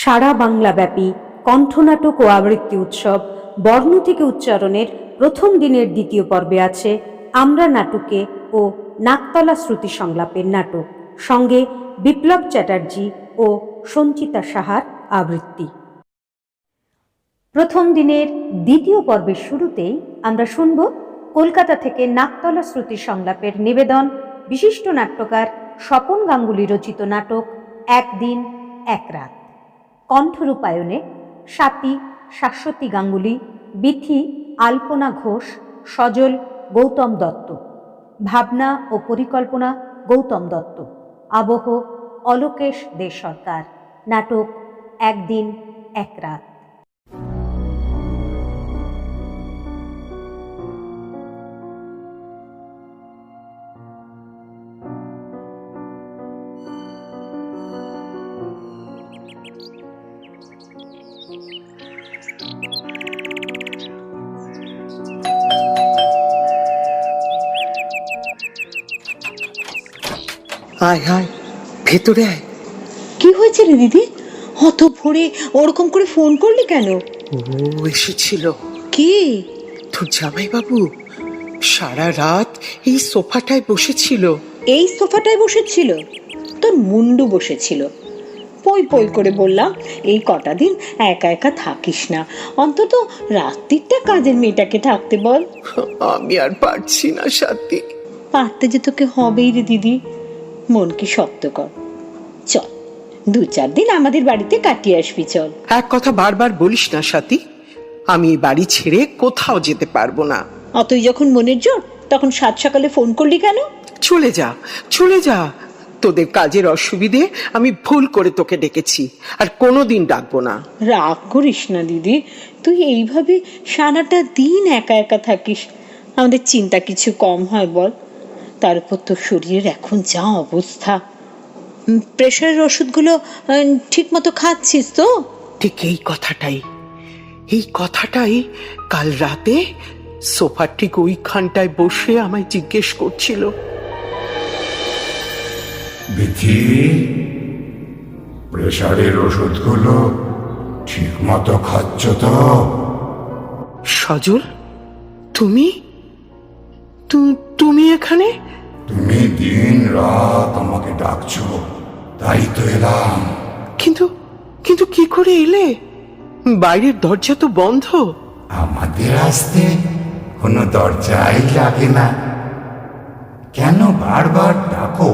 সারা বাংলাব্যাপী কণ্ঠনাটক ও আবৃত্তি উৎসব বর্ণ থেকে উচ্চারণের প্রথম দিনের দ্বিতীয় পর্বে আছে আমরা নাটকে ও নাকতলা শ্রুতি সংলাপের নাটক, সঙ্গে বিপ্লব চ্যাটার্জি ও সঞ্চিতা সাহার আবৃত্তি। প্রথম দিনের দ্বিতীয় পর্বের শুরুতেই আমরা শুনব কলকাতা থেকে নাকতলা শ্রুতি সংলাপের নিবেদন বিশিষ্ট নাট্যকার স্বপন গাঙ্গুলি রচিত নাটক একদিন এক রাত। কণ্ঠরূপায়নে স্বাতী শাশ্বতী গাঙ্গুলি, বিথি আলপনা ঘোষ, সজল গৌতম দত্ত, ভাবনা ও পরিকল্পনা গৌতম দত্ত, আবহ অলোকেশ দে সরকার। নাটক একদিন এক রাত। আয় আয়, ভেতরে আয়। কি হয়েছে রে দিদি? অত ভোরে ওরকম করে ফোন করলি কেন? ও এসেছিল। কে? তোর জামাই বাবু সারা রাত এই সোফাটায় বসেছিল। এই সোফাটায় বসেছিল? তোর মুন্ডু বসেছিল। পই পই করে বললাম এই কটা দিন একা একা থাকিস না, অন্তত রাত্রিটা কাজের মেয়েটাকে থাকতে বল। আমি আর পারছি না সাথী। পারতে যে তোকে হবেই রে দিদি। মনকে শক্ত কর, চল 2-4 দিন আমাদের বাড়িতে কাটিয়ে আসবি। চল। এক কথা বারবার বলিস না সাথী, আমি বাড়ি ছেড়ে কোথাও যেতে পারবো না। অতই যখন মনের জোর, তখন 7 সকালে ফোন করলি কেন? চলে যা, চলে যা। তোদের কাজের অসুবিধে আমি ভুল করে তোকে ডেকেছি, আর কোনোদিন ডাকবো না। রাগ করিস না দিদি, তুই এইভাবে সারাটা দিন একা একা থাকিস, আমাদের চিন্তা কিছু কম হয় বল? তার উপর তোর শরীরের এখন যা অবস্থা, প্রেশারের ওষুধগুলো ঠিক মতো খাচ্ছিস তো? ঠিক এই কথাটাই কাল রাতে সোফার ঠিক ওইখানটায় বসে আমায় জিজ্ঞেস করছিল। বিথি, প্রেশারের ওষুধগুলো ঠিক মতো খাচ্ছ তো? সজল, তুমি তুমি এখানে? তুমি দিন রাত আমাকে ডাকছো, তাই তো এলাম। কিন্তু কি করে এলে? বাইরের দরজা তো বন্ধ। আমাদের আসতে কোনো দরজাই লাগে না, কেন বারবার ডাকো?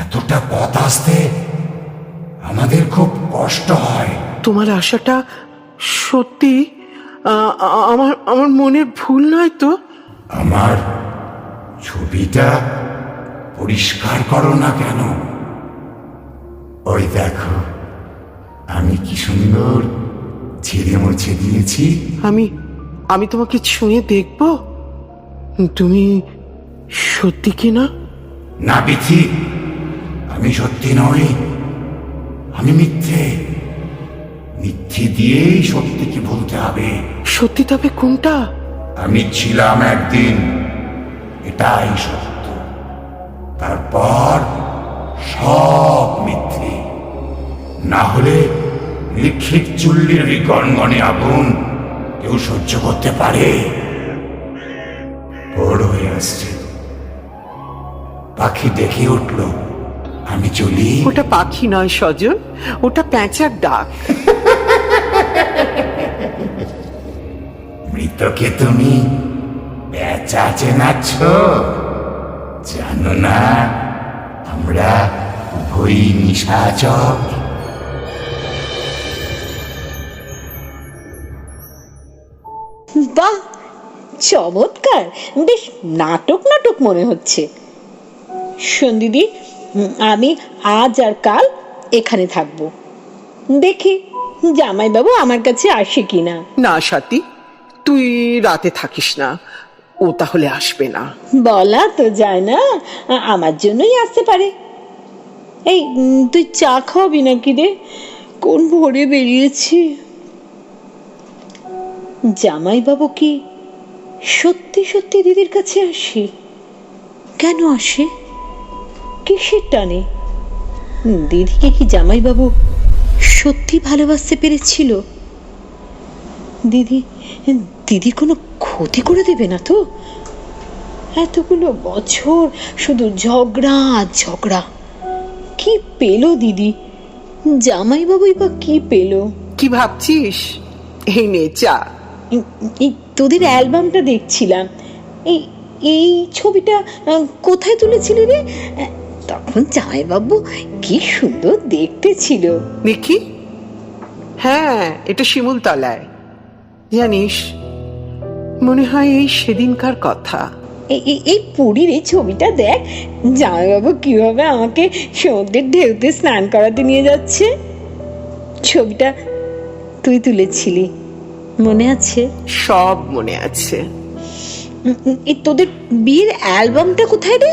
এতটা পথ আসতে আমাদের খুব কষ্ট হয়। তোমার আশাটা সত্যি আমার মনের ভুল নয় তো? আমার ছবিটা পরিষ্কার করো না কেন? ওই দেখো, আমি কি সুন্দর ছেড়ে মুছে দিয়েছি। আমি তোমাকে ছুঁয়ে দেখব, তুমি সত্যি কিনা? না বিথি, আমি সত্যি নই, আমি মিথ্যে দিয়েই সত্যিকে বলতে হবে। সত্যি তবে কোনটা? আমি ছিলাম একদিন, এটাই সত্য, তারপর সব মিথ্যে। না হলে লিখিত চুল্লির গনগনে আগুন কেউ সহ্য করতে পারে? বড় হয়ে আসছে, পাখি দেখে উঠল, আমি চলি। ওটা পাখি নয় সজল, ওটা প্যাঁচার ডাক। মৃতকে তুমি পেঁচা চেনাচ্ছ? জানো না আমরা উভয়ই নিশাচর? বাহ, চমৎকার, বেশ নাটক মনে হচ্ছে। শোন দিদি, আমি আজ আর কাল এখানে থাকবো, দেখি জামাইবাবু আমার কাছে আসে কিনা। না সাথী, তুই রাতে থাকিস না, ও তাহলে আসবে না। বলা তো যায় না, আমার জন্যই আসতে পারে। এই তুই চা খাওয়াবি নাকি রে? কোন ভোরে বেরিয়েছি। জামাইবাবু কি সত্যি সত্যি দিদির কাছে আসে? কেন আসে? কিসের টানে? দিদিকে কি জামাইবাবু সত্যি ভালোবাসতে পেরেছিল? দিদি দিদির কোনো ক্ষতি করে দেবে না তো? এতগুলো বছর শুধু ঝগড়া আর ঝগড়া। কি পেল দিদি? জামাইবাবুই বা কি পেল? কি ভাবছিস? এই নে চা। এই তোদের অ্যালবামটা দেখছিলাম। এই এই ছবিটা কোথায় তুলেছিলি রে? তখন জামাইবাবু কি সুন্দর দেখতে ছিল। দেখি। হ্যাঁ, এটা শিমুলতলায়। জানিস, মনে হয় এই সেদিনকার কথা। এই পুরীর এই ছবিটা দেখ, জামাইবাবু কিভাবে আমাকে সমুদ্রের ঢেউতে স্নান করাতে নিয়ে যাচ্ছে। ছবিটা তুই তুলেছিলি, মনে আছে? সব মনে আছে। এই তোদের বিয়ের অ্যালবামটা কোথায় রে?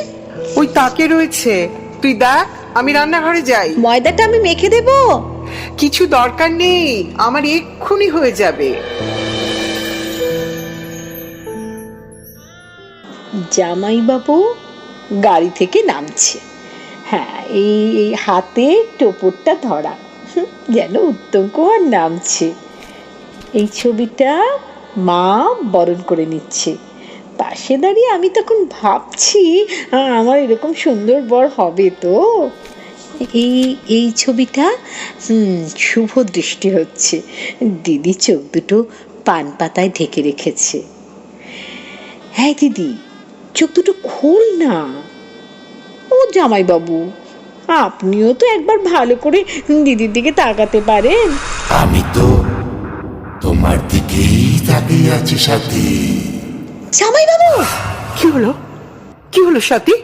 ওই তাকে রয়েছে, তুই দেখ। আমি রান্নাঘরে যাই। ময়দাটা আমি মেখে দেবো। কিছু দরকার নেই, আমার এক্ষুনি হয়ে যাবে। জামাইবাবু গাড়ি থেকে নামছে। হ্যাঁ, এই হাতে টোপরটা ধরা, যেন উত্তম কুমার নামছে। এই ছবিটা মা বরণ করে নিচ্ছে। পাশে দাঁড়িয়ে আমি তখন ভাবছি আমার এরকম সুন্দর বর হবে তো। এই ছবিটা শুভ দৃষ্টি হচ্ছে। দিদি চোখ দুটো পান পাতায় ঢেকে রেখেছে। হ্যাঁ দিদি, চোখ দুটো খোল না। ও জামাইবাবু, আপনিও তো একবার ভালো করে দিদির দিকে তাকাতে পারেন। আমি তো তোমার দিকেই তাকিয়ে আছি সাথী। জামাইবাবু! কি হলো? কি হলো সাথী?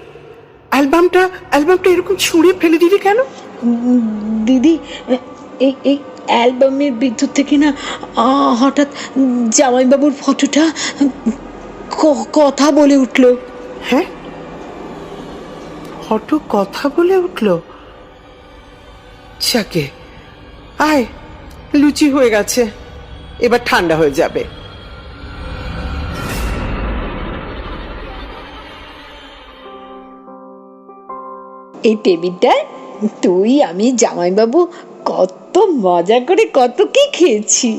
অ্যালবামটা এরকম ছুঁড়ে ফেলে দিলি কেন? দিদি, এই অ্যালবামের ভিতর থেকে না হঠাৎ জামাইবাবুর ফটোটা কথা বলে উঠলো। হ্যাঁ, ফটো কথা বলে উঠলো? যাকে, আয়, লুচি হয়ে গেছে, এবার ঠান্ডা হয়ে যাবে। এই টেবিলটায় তুই, আমি, জামাইবাবু কত মজা করে কত কি খেয়েছি।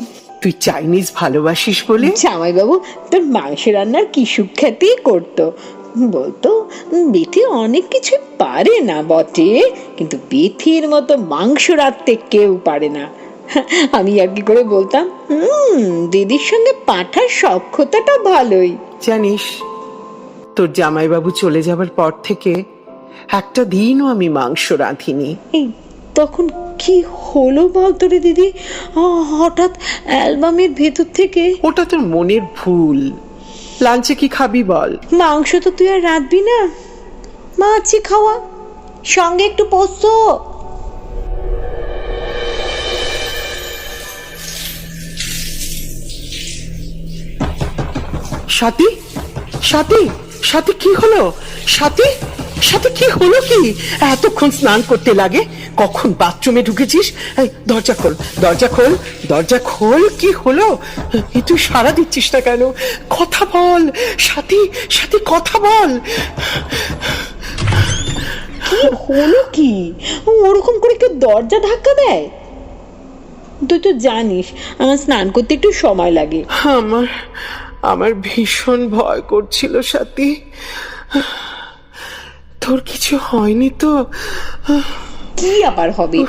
তুই চাইনিজ ভালোবাসিস বলে? জামাইবাবু তোর মাংস রান্নার কি সুখ্যাতি করতো। বলতো বেথি অনেক কিছু পারে না বটে, কিন্তু বেথির মতো মাংস রাঁধতে কেউ পারে না। আমি আর কি করে বলতাম, দিদির সঙ্গে পাঠার সখ্যতাটা ভালোই। জানিস, তোর জামাইবাবু চলে যাবার পর থেকে একটা দিনও আমি মাংস রাঁধিনি। এই তখন কি হলো বলতো রে দিদি? হঠাৎ অ্যালবামের ভেতর থেকে। ওটা তোর মনের ভুল। লাঞ্চে কি খাবি বল? মাংস তো তুই আর রাঁধবি না, মাছই খাওয়া, সঙ্গে একটু পোস্ত। সাথী, সাথী, সাথী কি হলো? সাথী, সাথী কি হলো? কি এতক্ষণ স্নান করতে লাগে? কখন বাথরুমে ঢুকেছিস? এই দরজা খোল, দরজা খোল, দরজা খোল। কি হলো? তুই সাড়া দিচ্ছিস না কেন? কথা বল সাথী, সাথী কথা বল। কি হলো কি? ওরকম করে কেউ দরজা ধাক্কা দেয়? তুই তো জানিস আমার স্নান করতে একটু সময় লাগে। আমার ভীষণ ভয় করছিল সাথী। তোর কিছু হয়নি তো? কি আবার হবে?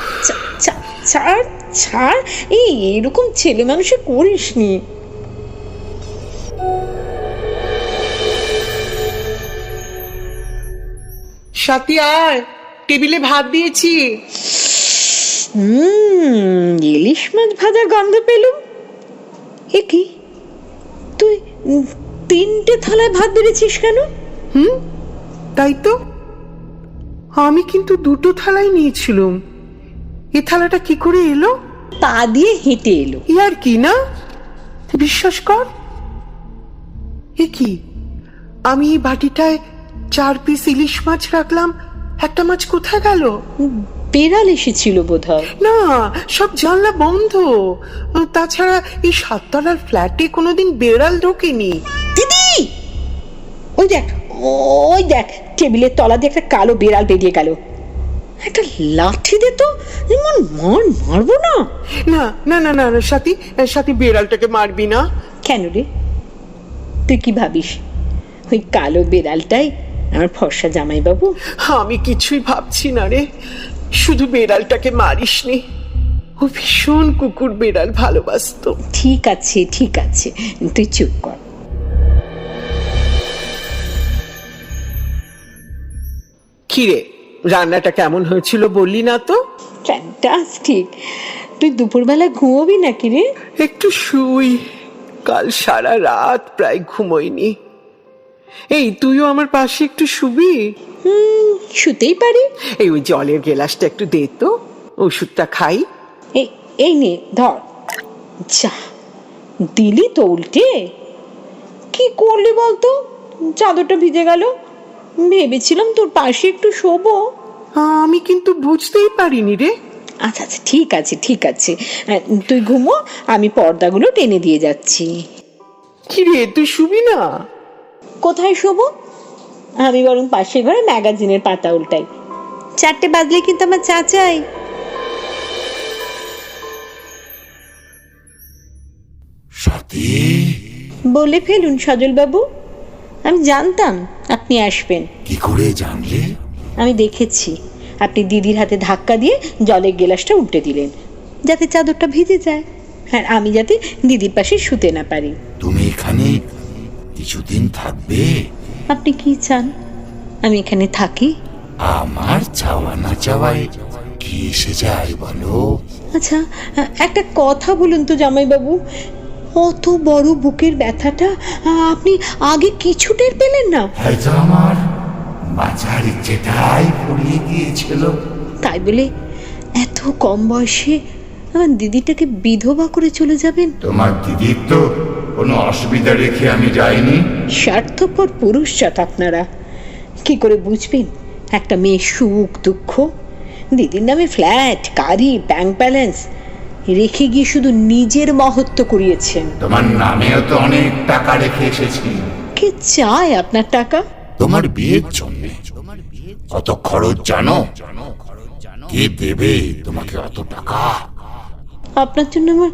ছাড় ছাড়, এরকম ছেলে মানুষে করিস নি। সাথী আয়, টেবিলে ভাত দিয়েছি। ইলিশ মাছ ভাজার গন্ধ পেলুম। এ কি, তুই 3টে থালায় ভাত বেড়েছিস কেন? তাই তো, আমি কিন্তু 2টো থালাই নিয়েছিলাম। এই থালাটা কি করে এলো? পা দিয়ে হেঁটে এলো। ইয়ার কি না, বিশ্বাস কর। এ কি, আমি এই বাটিটায় 4 পিস ইলিশ মাছ রাখলাম, একটা মাছ কোথায় গেল? বেড়াল এসেছিল বোধহয়। না, সব জানলা বন্ধ। তাছাড়া এই 7 তলার ফ্ল্যাটে কোনোদিন বেড়াল ঢোকেনি। দিদি, ওই দেখ টেবিলের তলা দিয়ে একটা কালো বেড়াল বেরিয়ে গেল। একটা লাঠি দে তো, এমন মারবো না। না না না না না, সাথী সাথী, বেড়ালটাকে মারবি না। কেন রে, তুই কি ভাবিস ওই কালো বেড়ালটাই আমার ফর্সা জামাইবাবু? আমি কিছুই ভাবছি না রে, শুধু বেড়ালটাকে মারিসনি। ও ভীষণ কুকুর বেড়াল ভালোবাসতো। ঠিক আছে ঠিক আছে, তুই চুপ কর। কিরে, রান্নাটা কেমন হয়েছিল বললি না তো? ফ্যান্টাস্টিক। তুই দুপুরবেলা ঘুমোবি নাকি রে? একটু শুই, কাল সারা রাত প্রায় ঘুমোইনি। এই, তুইও আমার পাশে একটু শুবি? শুতেই পারি। এই, ওই জলের গেলাসটা একটু দে তো, ওষুধটা খাই। এই এই নে ধর। যা দিলি তো উল্টে। কি করলি বলতো, চাদরটা ভিজে গেল। ভেবেছিলাম তোর পাশে একটু শোবো। আমি কিন্তু বুঝতেই পারিনি রে। আচ্ছা আচ্ছা, ঠিক আছে ঠিক আছে, তুই ঘুমো, আমি পর্দাগুলো টেনে দিয়ে যাচ্ছি। কি রে, তুই শুবি না? কোথায় শোবো? আমি বরং পাশের ঘরে ম্যাগাজিনের পাতা উল্টাই। 4টে বাজলে কিন্তু আমার চা চাই। সাথী, বলে ফেলুন সজল বাবু, আমি জানতাম আপনি আসবেন। কি করে জানলে? আমি দেখেছি আপনি দিদির হাতে ধাক্কা দিয়ে জলের গেলাসটা উল্টে দিলেন, যাতে চাদরটা ভিজে যায়, আর আমি যাতে দিদির পাশে শুতে না পারি। তুমি এখানে কিছুদিন থাকবে? আপনি কি চান আমি এখানে থাকি? আমার চাওয়া না চাওয়ায় কি এসে যায় বলো? আচ্ছা, একটা কথা বলুন তো জামাইবাবু, অত বড় বুকের ব্যথাটা আপনি আগে কিছু টের পেলেন না? হয়তো আমার বাঁচার ইচ্ছেটাই ফুরিয়ে গিয়েছিল। তাই বলে এত কম বয়সে আমার দিদিটাকে বিধবা করে চলে যাবেন? তোমার দিদির তো কোনো অসুবিধা রেখে আমি যাইনি। স্বার্থপর পুরুষ জাত আপনারা, কি করে বুঝবেন একটা মেয়ে সুখ দুঃখ? দিদির নামে ফ্ল্যাট, গাড়ি, ব্যাংক ব্যালেন্স রেখে গিয়ে শুধু নিজের মহত্ব করিয়েছেন। তোমার নামেও তো অনেক টাকা রেখে এসেছি। কে চায় আপনার টাকা? তোমার বিয়ের জন্য কত খরচ জানো? কে দেবে তোমাকে অত টাকা? আপনার জন্য আমার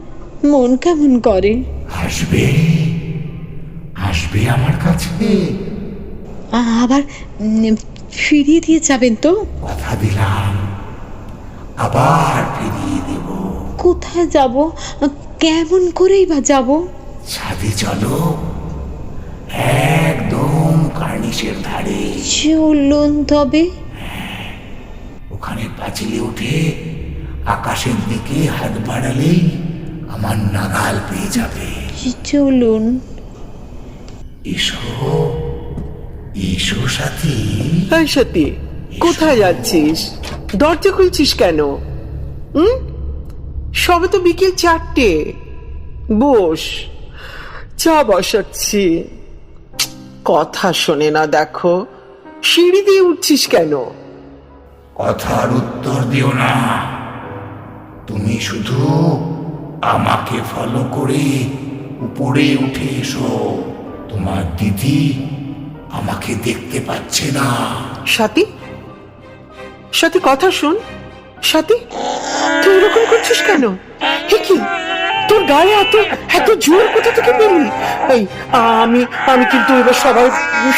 মন কেমন করে। আসবে আসবে আমার কাছে, আবার ফিরিয়ে দিয়ে যাবেন তো? কথা দিলাম, আবার ফিরিয়ে দেব। কোথায় যাব, কেমন করেই বা যাব? ছাদে চলো, একদম কার্নিশের ধারে। চলুন তবে। ওখানে পাঁচিলে উঠে আকাশের দিকে হাত বাড়ালেই আমার নাগাল পেয়ে যাবে। চলুন। এসো এসো সাথী। এই সাথী, কোথায় যাচ্ছিস? দরজা খুলছিস কেন? সবে তো বিকেল 4টে। বস, চা বসাচ্ছি। কথা শোনে না দেখো, সিঁড়ি দিয়ে উঠছিস কেন? কথার উত্তর দিও না, তুমি শুধু আমাকে ফলো করে উপরে উঠে এসো। তোমার দিদি আমাকে দেখতে পাচ্ছে না। সাথী, সাথী কথা শোন। সাথী, তুই এরকম করছিস কেন? হে কি, তোর গায়ে এত এত জোর কোথা থেকে পেলি? এই, আমি কিন্তু এবার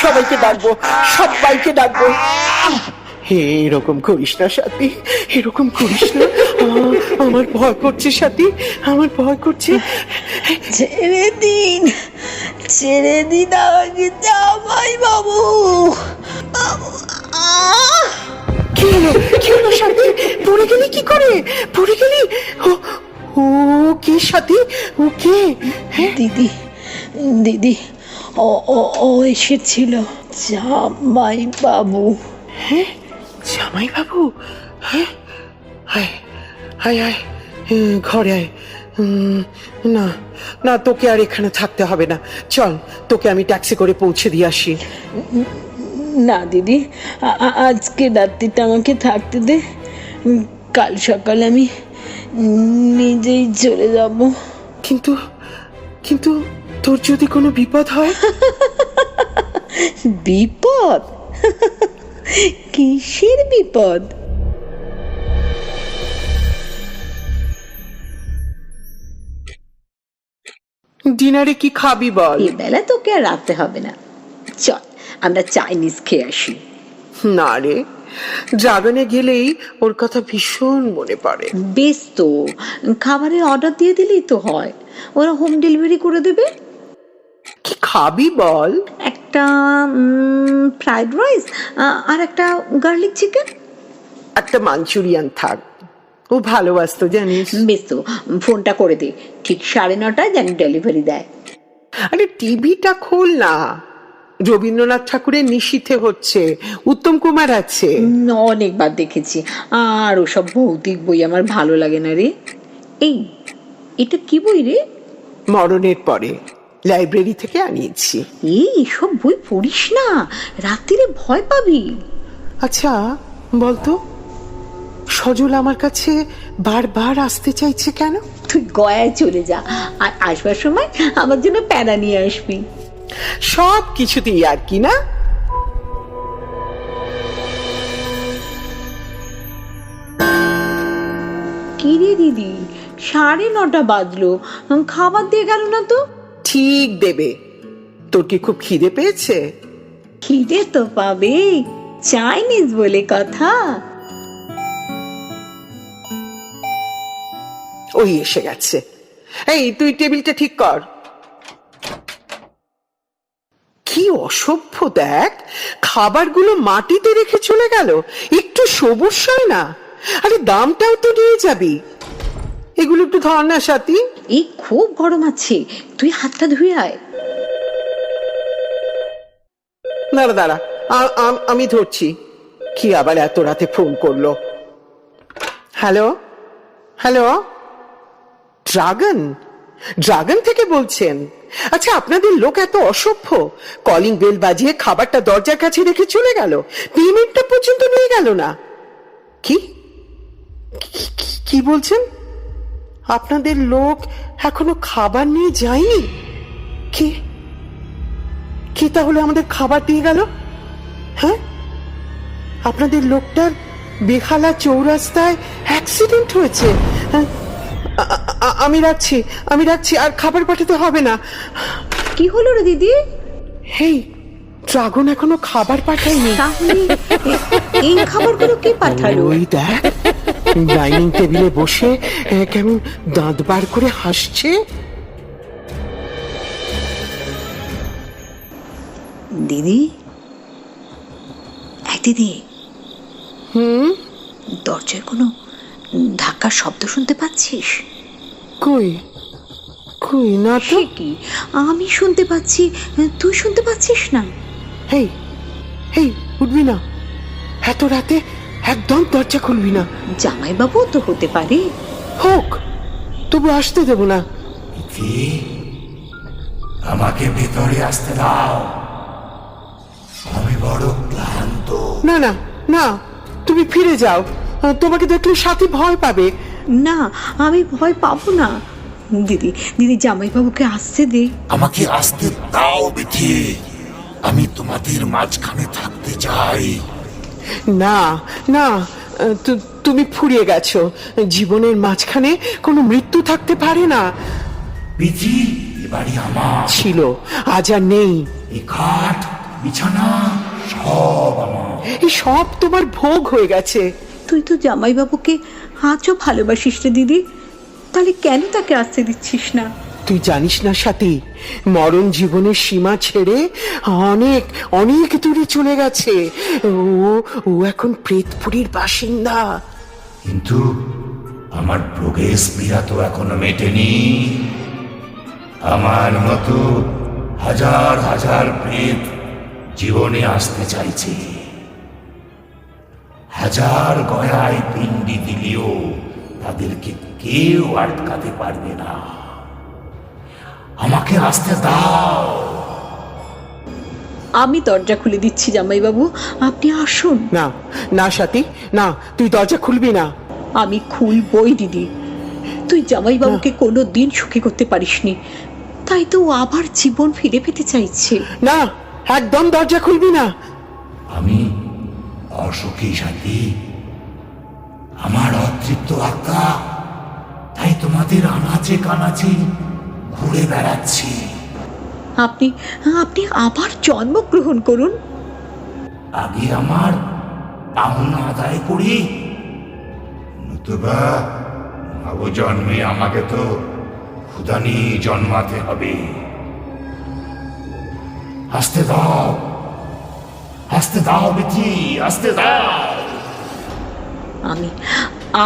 সবাইকে ডাকবো, সবাইকে ডাকবো। হে, এরকম করিস না সাথী, এরকম করিস না। আমার ভয় করছে সাথী, আমার ভয় করছে। ছেড়ে দিন, ছেড়ে দিন আমাকে জামাই বাবু। কি হলো, কি হলো সাথী? পড়ে গেলি কি করে? পড়ে গেলি? ও কে সাথী? ও কে? দিদি, দিদি, ও ও ও এসেছিল, জামাই বাবু। হ্যাঁ, জামাই বাবু? হ্যাঁ, আয় আয় আয়, ঘরে আয়। না না, তোকে আর এখানে থাকতে হবে না, চল তোকে আমি ট্যাক্সি করে পৌঁছে দিয়ে আসি। না দিদি, আজকে রাত্রিটা আমাকে থাকতে দে, কাল সকালে আমি নিজেই চলে যাব। কিন্তু কিন্তু তোর যদি কোনো বিপদ হয়? বিপদ? কিসের বিপদ? ডিনারে কি খাবি বল? এ বেলা তোকে আর রাখতে হবে না, চল আমরা চাইনিজ খেয়ে আসি। না রে, ড্রাগনে গেলেই ওর কথা ভীষণ মনে পড়ে। বেশ, তো খাবারের অর্ডার দিয়ে দিলেই তো হয়, ওরা হোম ডেলিভারি করে দেবে। কি খাবি বল? একটা ফ্রাইড রাইস আর একটা গার্লিক চিকেন। একটা মাঞ্চুরিয়ান থাক, ও ভালোবাসতো জানিস। বেশ, তো ফোনটা করে দে, ঠিক 9:30টায় যেন ডেলিভারি দেয়। আরে টিভিটা খোল না, রবীন্দ্রনাথ ঠাকুরের নিশীথে হচ্ছে, উত্তম কুমার আছে। অনেকবার দেখেছি, আর ওসব ভৌতিক বই আমার ভালো লাগে না রে। এই, এটা কি বই রে? মরণের পরে, লাইব্রেরি থেকে আনিয়েছি। এই এসব বই পড়িস না, রাত্রিরে ভয় পাবি। আচ্ছা বলতো, সজল আমার কাছে বারবার আসতে চাইছে কেন? তুই গয়ায় চলে যা, আর আসবার সময় আমার জন্য প্যারা নিয়ে আসবি। সব কিছুতেই আর কি না। কি রে দিদি, 9:30 বাজলো, খাবার দিয়ে গেল না তো? ঠিক দেবে। তোর কি খুব খিদে পেয়েছে? খিদে তো পাবে, চাইনিজ বলে কথা। ওই এসে গেছে। এই তুই টেবিলটা ঠিক কর। কি অসভ্য দেখ, খাবারগুলো মাটিতে রেখে চলে গেল, একটু সবুজ হয় না। আরে দামটাও তো নিয়ে যাবি। এগুলো একটু ধর না সাথী। এই খুব গরম আছে, তুই হাতটা ধুয়ে আয়। দাঁড়া দাঁড়া, আমি ধরছি। কি আবার এত রাতে ফোন করলো? হ্যালো হ্যালো, ড্রাগন থেকে বলছেন? আচ্ছা, আপনাদের লোক এত অসভ্য, কলিং বেল বাজিয়ে খাবারটা দরজার কাছে রেখে চলে গেল, পেমেন্টটা পর্যন্ত নিয়ে গেল না। কি কি বলছেন? আপনাদের লোক এখনো খাবার নিয়ে যায়নি? কি কি তাহলে আমাদের খাবার দিয়ে গেল? হ্যাঁ, আপনাদের লোকটার বেহালা চৌরাস্তায় অ্যাক্সিডেন্ট হয়েছে। হ্যাঁ, আমি রাখছি, আর খাবার পাঠাতে হবে না। কি হলো রে দিদি? হেই, ড্রাগন এখনো খাবার পাঠায়নি। তাহলে এই খাবারগুলো কে পাঠালো? ওই দেখ, ডাইনিং টেবিলে বসে কেমন দাঁত বার করে হাসছে। দিদি, দিদি, দরজায় কোনো ধাক্কার শব্দ শুনতে পাচ্ছিস? কই কই না তো। কি আমি শুনতে পাচ্ছি, তুই শুনতে পাচ্ছিস না? হেই হেই, উঠবি না, এত রাতে একদম দরজা খুলবি না। জামাইবাবু তো হতে পারে। হোক, তবু আসতে দেব না। আমাকে ভেতরে আসতে দাও, আমি বড় ক্লান্ত। না না না, তুমি ফিরে যাও, তোমাকে দেখলে সাথী ভয় পাবে। না, আমি ভয় পাবো না। দিদি দিদি, জামাইবাবুকে আসতে দে। আমাকে আসতে দাও বিথি, আমি তোমাদের মাঝখানে থাকতে চাই। না না, তুমি ফুরিয়ে গেছো, জীবনের মাঝখানে কোনো মৃত্যু থাকতে পারে না। বিথি, এবারে আমার ছিল, আজ আর নেই। এই খাট বিছানা সব আমার। এই সব তোমার ভোগ হয়ে গেছে। তুই তো জামাইবাবুকে আজও ভালোবাসিস রে দিদি, তাহলে কেন তাকে আসতে দিচ্ছিস না? তুই জানিস না সাথী, মরণ জীবনের সীমা ছেড়ে অনেক অনেক দূরে চলে গেছে। ও এখন প্রেতপুরীর বাসিন্দা। কিন্তু আমার প্রবেশ পীড়া তো এখনো মেটেনি। আমার মতো হাজার হাজার প্রেত জীবনে আসতে চাইছে। হাজার গয়ায় পিণ্ডি দিলেও তাদেরকে কেউ আটকাতে পারবে না। আমাকে আসতে দাও। আমি দরজা খুলে দিচ্ছি জামাইবাবু, আপনি আসুন। না না সাথী, না, তুই দরজা খুলবি না। আমি খুলবই দিদি। তুই জামাইবাবুকে কোনো দিন সুখী করতে পারিসনি, তাই তো ও আবার জীবন ফিরে পেতে চাইছে। না, একদম দরজা খুলবি না। আমি অসুখী সাথী, আমার অতৃপ্ত আত্মা, তাই তোমাদের আনাচে কানাচে ঘুরে ঘুরে বেড়াচ্ছি। আপনি আপনি আবার জন্মগ্রহণ করুন। আগে আমার পাওনা আদায় করি, নতুবা নবজন্মে আমাকে তো ক্ষুধানি জন্মাতে হবে। আসতে দাও, আসতে দাও বিথি, আসতে দাও। আমি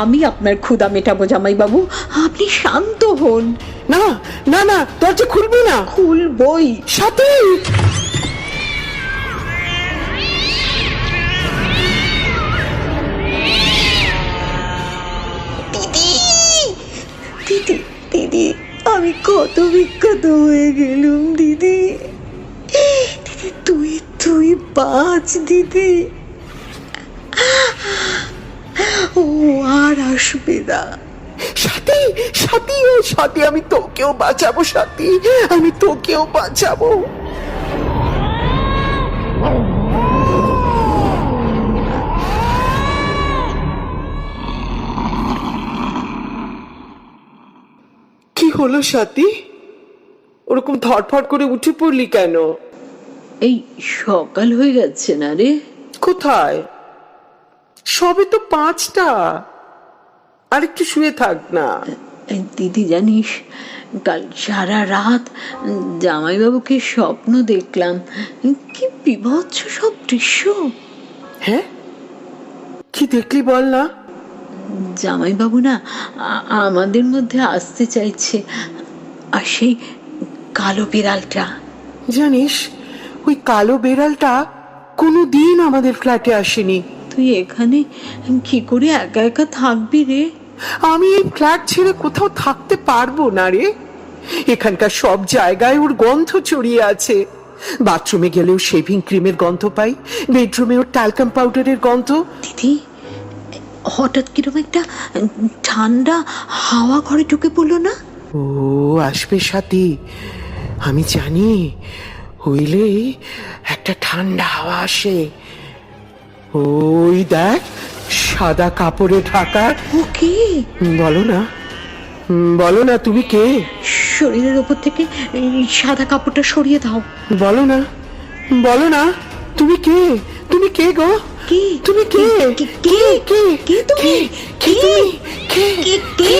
আমি আপনার ক্ষুধা মেটাবো জামাইবাবু, আপনি শান্ত হন। না না না, দরজা খুলবি না। খুলবই। সাথী, দিদি দিদি, আমি কত বিখ্যাত হয়ে গেলুম দিদি। দিদি তুই তুই বাঁচ দিদি, ও আর আসবে না। সাথী, সাথী, ও সাথী, আমি তোকেও বাঁচাবো সাথী, আমি তোকেও বাঁচাবো। কি হলো সাথী? ওরকম ধরফর করে উঠে পড়লি কেন? এই সকাল হয়ে যাচ্ছে না রে? কোথায়? সবে তো 5টা। আর একটু শুয়ে থাক না। দিদি জানিস, কাল সারা রাত জামাইবাবুকে স্বপ্ন দেখলাম। কি বিভৎস সব দৃশ্য। হ্যাঁ, কি দেখলি বল না। জামাইবাবু না আমাদের মধ্যে আসতে চাইছে, আর সেই কালো বিড়ালটা। জানিস, ওই কালো বেড়ালটা কোনোদিন আমাদের ফ্ল্যাটে আসেনি। তুই এখানে কি করে একা একা থাকবি রে? আমি এই ফ্ল্যাট ছেড়ে কোথাও থাকতে পারবো না রে। এখানকার সব জায়গায় ওর গন্ধ ছড়িয়ে আছে। বাথরুমে গেলেও শেভিং ক্রিমের গন্ধ পাই, বেডরুমে ওর ট্যালকাম পাউডারের গন্ধ। দিদি, হঠাৎ কিরকম একটা ঠান্ডা হাওয়া ঘরে ঢুকে পড়লো না? ও আসবে সাথী, আমি জানি। হইলে একটা ঠান্ডা হাওয়া আসে। ওই দেখ, সাদা কাপড়ে ঢাকা। ও কে? বলো না, বলো না, তুমি কে? শরীরের ওপর থেকে সাদা কাপড়টা সরিয়ে দাও। বলো না, বলো না, তুমি কে? তুমি কে গো? কে? তুমি কে? কে? কে? কে তুমি? কে তুমি? কে? কে? কে?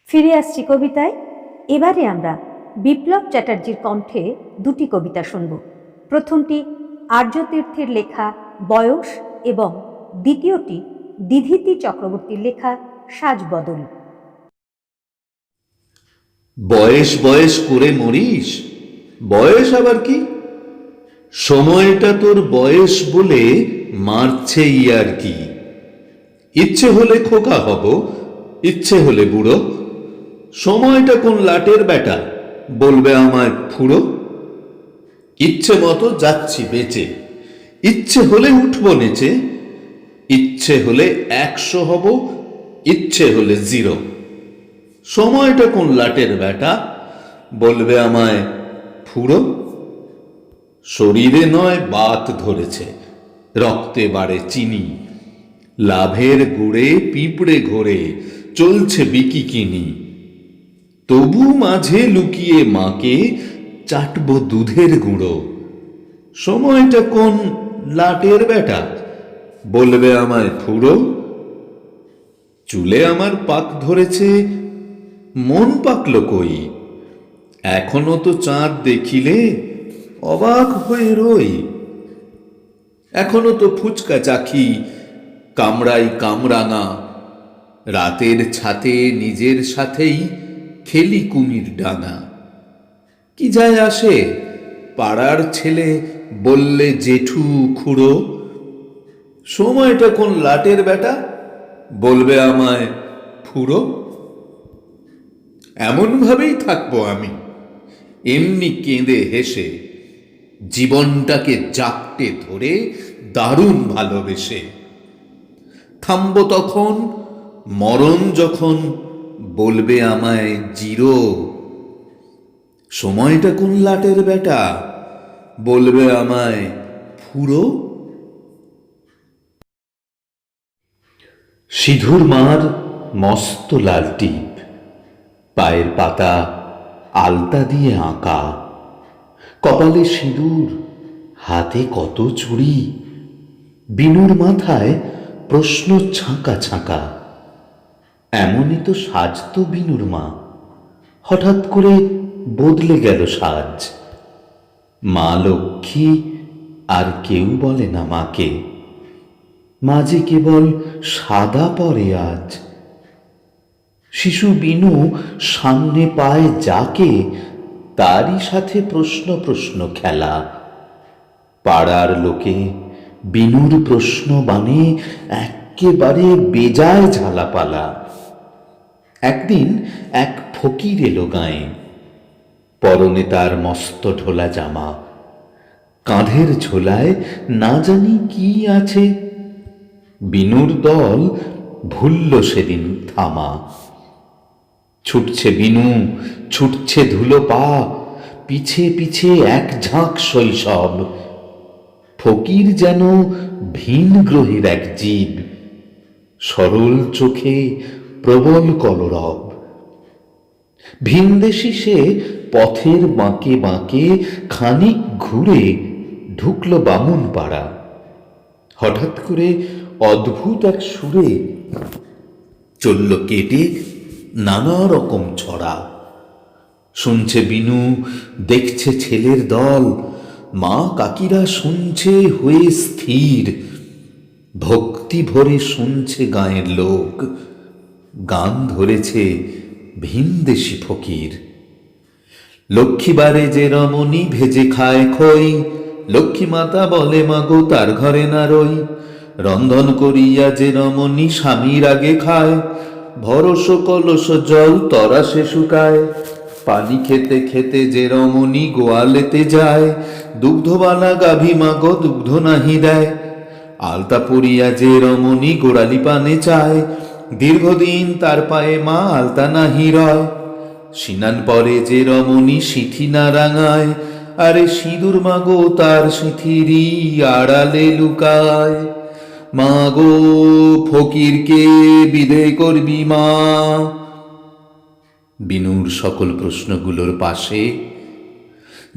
ফিরে আসছি কবিতায়। এবারে আমরা বিপ্লব চ্যাটার্জির কণ্ঠে দুটি কবিতা শুনব। প্রথমটি আর্যতীর্থের লেখা বয়স এবং দ্বিতীয়টি দিধিতি চক্রবর্তীর লেখা সাজবদল। বয়স বয়স করে মরিস? বয়স আবার কি? সময়টা তোর বয়স বলে মারছে আর কি। ইচ্ছে হলে খোকা হব, ইচ্ছে হলে বুড়ো। সময়টা কোন লাটের বেটা, বলবে আমায় ফুড়ো। ইচ্ছে মতো যাচ্ছি বেঁচে, ইচ্ছে হলে উঠবো নেচে। ইচ্ছে হলে 100 হব, ইচ্ছে হলে 0। সময়টা কোন লাটের বেটা, বলবে আমায় ফুড়ো। শরীরে নয় বাত ধরেছে, রক্তে বাড়ে চিনি। লাভের গুড়ে পিঁপড়ে ঘোরে, চলছে বিকিকিনি। তবু মাঝে লুকিয়ে মাকে চাটবো দুধের গুঁড়ো। সময়টা কোন লাটের বেটা, বলবে আমায় ফুড়ো। চুলে আমার পাক ধরেছে, মন পাকলো কই। এখনো তো চাঁদ দেখিলে অবাক হয়ে রই। এখনো তো ফুচকা চাখি, কামড়াই কামরাঙা। রাতের ছাতে নিজের সাথেই খেলি কুমির ডাঙা। কি যায় আসে পাড়ার ছেলে বললে জেঠু খুড়ো। সময়টা কোন লাটের বেটা, বলবে আমায় ফুড়ো। এমন ভাবেই থাকবো আমি, এমনি কেঁদে হেসে, জীবনটাকে জাপটে ধরে দারুণ ভালোবেসে। থামবো তখন মরণ যখন বলবে আমায় জিরো। সময়টা কোন লাটের বেটা বলবে আমায় ফুরো। সিধুর মার মস্ত লাল টিপ, পায়ের পাতা আলতা দিয়ে আঁকা, কপালে সিঁদুর, হাতে কত চুড়ি, বিনুর মাথায় প্রশ্ন ছাঁকা ছাঁকা। এমনই তো সাজত বিনুর মা, হঠাৎ করে বদলে গেল সাজ। মা লক্ষ্মী আর কেউ বলে না মাকে, মাঝে কেবল সাদা পরে আজ। শিশু বিনু সামনে পায় যাকে, তারই সাথে প্রশ্ন প্রশ্ন খেলা। পাড়ার লোকে বিনুর প্রশ্ন বানে একেবারে বেজায় ঝালাপালা। একদিন এক ফকির এলো গাঁয়ে, পরনে তার মস্ত ঢোলা জামা, কাঁধের ঝোলায় না জানি কি আছে। বিনুর দল ভুলল সেদিন থামা। ছুটছে বিনু, ছুটছে ধুলো পা, পিছে পিছে এক ঝাঁক শৈশব। ফকির যেন ভিন গ্রহের এক জীব, সরল চোখে প্রবল কলরব। ভিনদেশী সে পথের বাঁকে বাঁকে খানিক ঘুরে ঢুকল বামুন পাড়া। হঠাৎ করে অদ্ভুত এক সুরে চলল কেটে নানা রকম ছড়া। শুনছে বিনু, দেখছে ছেলের দল, মা কাকিরা শুনছে হয়ে স্থির। ভক্তি ভরে শুনছে গাঁয়ের লোক, গান ধরেছে ভিনদেশী ফকির। লক্ষ্মীবারে যে রমণী ভেজে খায় খই, লক্ষ্মী মাতা বলে মাগো তার ঘরে না রই। রন্ধন করিয়া যে রমণী স্বামীর আগে খায়, ভরস কলস জল তরা সে শুকায়। পানি খেতে খেতে যে রমণী গোয়ালেতে যায়, দুগ্ধবালা গাভী মাগো দুগ্ধ নাহি দেয়। আলতা পরিয়া যে রমণী গোড়ালি পানে চায়, দীর্ঘদিন তার পায়ে মা আলতা নাহি রয়। সিনান পরে যে রমণী সিথি না রাঙায়, আরে সিঁদুর মাগো তার সিথিরই আড়ালে লুকায়। মাগো ফকিরকে বিদেয় করবি মা। বিনুর সকল প্রশ্নগুলোর পাশে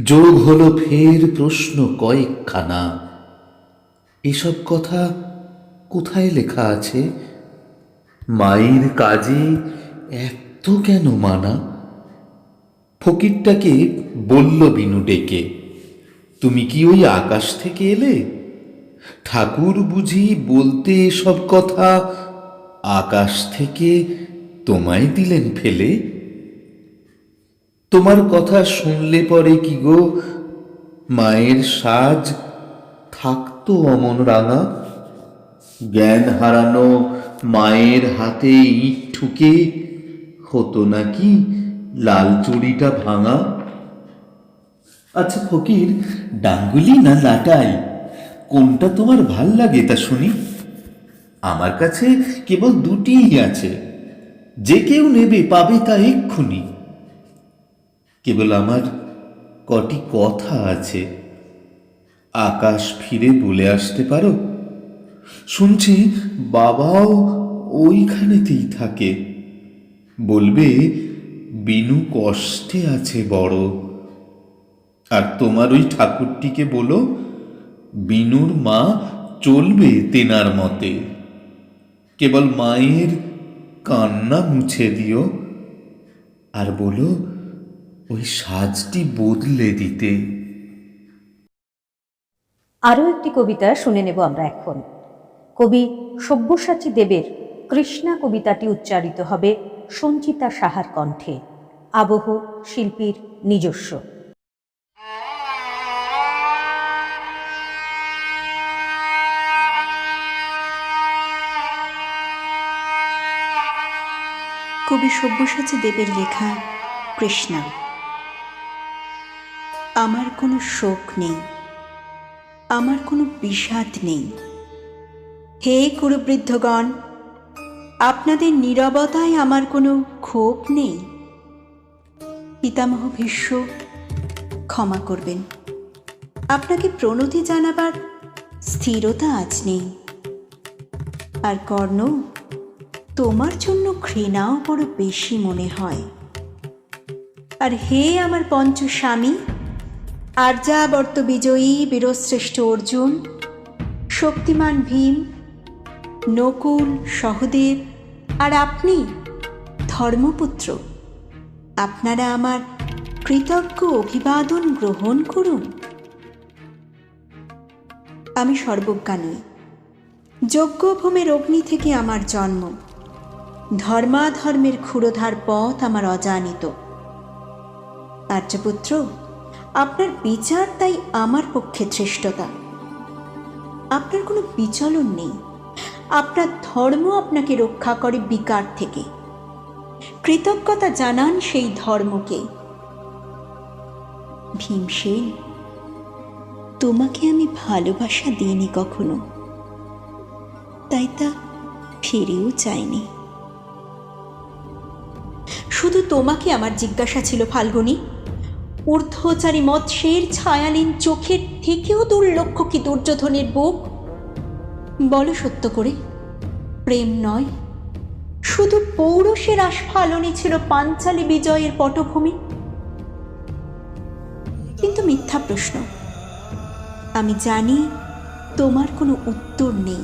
যোগ হলো ফের প্রশ্ন কয়েকখানা। এসব কথা কোথায় লেখা আছে? মায়ের কাজে এত কেন মানা? ফকিরটাকে বলল বিনু ডেকে, তুমি কি ওই আকাশ থেকে এলে? ঠাকুর বুঝি বলতে সব কথা আকাশ থেকে তোমায় দিলেন ফেলে? তোমার কথা শুনলে পরে কি গো মায়ের সাজ থাকতো অমন রাঙা? জ্ঞান হারানো মায়ের হাতে ইট ঠুকে হতো নাকি লাল চুড়িটা ভাঙা? আচ্ছা ফকির, ডাঙ্গুলি না লাটাই, কোনটা তোমার ভাল লাগে তা শুনি? আমার কাছে কেবল দুটিই আছে, যে কেউ নেবে পাবে তা এক্ষুনি। কেবল আমার কটি কথা আছে, আকাশ ফিরে বলে আসতে পারো? শুনছি বাবাও ওইখানেতেই থাকে, বলবে বিনু কষ্টে আছে বড়। আর তোমার ওই ঠাকুরটিকে বলো বিনুর মা চলবে তেনার মতে, কেবল মায়ের কান্না মুছে দিও। আর বলো ওই সাজটি বদলে দিতে। আরও একটি কবিতা শুনে নেব আমরা এখন। কবি সব্যসাচী দেবের কৃষ্ণা কবিতাটি উচ্চারিত হবে সঞ্চিতা সাহার কণ্ঠে, আবহ শিল্পীর নিজস্ব। কবি সব্যসাচী দেবের লেখা কৃষ্ণা। আমার কোনো শোক নেই, আমার কোনো বিষাদ নেই, হে কুরুবৃদ্ধগণ, আপনাদের নীরবতায় আমার কোনো ক্ষোভ নেই। পিতামহ ভীষ্ম, ক্ষমা করবেন, আপনাকে প্রণতি জানাবার স্থিরতা আজ নেই। আর কর্ণ, তোমার জন্য ঘৃণাও বড় বেশি মনে হয়। আর হে আমার পঞ্চস্বামী, আর্যাবর্ত বিজয়ী বীরশ্রেষ্ঠ অর্জুন, শক্তিমান ভীম, নকুল, সহদেব আর আপনি ধর্মপুত্র, আপনারা আমার কৃতজ্ঞ অভিবাদন গ্রহণ করুন। আমি সর্বজ্ঞা নই, যজ্ঞভূমের অগ্নি থেকে আমার জন্ম, ধর্মাধর্মের ক্ষুরধার পথ আমার অজানিত। আর্যপুত্র, আপনার বিচার তাই আমার পক্ষে শ্রেষ্ঠতা। আপনার কোনো বিচলন নেই, আপনার ধর্ম আপনাকে রক্ষা করে বিকার থেকে। কৃতজ্ঞতা জানান সেই ধর্মকে। ভীমসেন, তোমাকে আমি ভালোবাসা দিইনি কখনো, তাই তা ফিরেও চাইনি। শুধু তোমাকে আমার জিজ্ঞাসা ছিল ফাল্গুনী, ঊর্ধ্বচারী মৎস্যের ছায়ালীন চোখের থেকেও দুর্লক্ষ কি দুর্যোধনের বুক? বলো সত্য করে, প্রেম নয়, শুধু পৌরুষের আস্ফালনই ছিল পাঞ্চালী বিজয়ের পটভূমি? কিন্তু মিথ্যা প্রশ্ন। আমি জানি তোমার কোনো উত্তর নেই,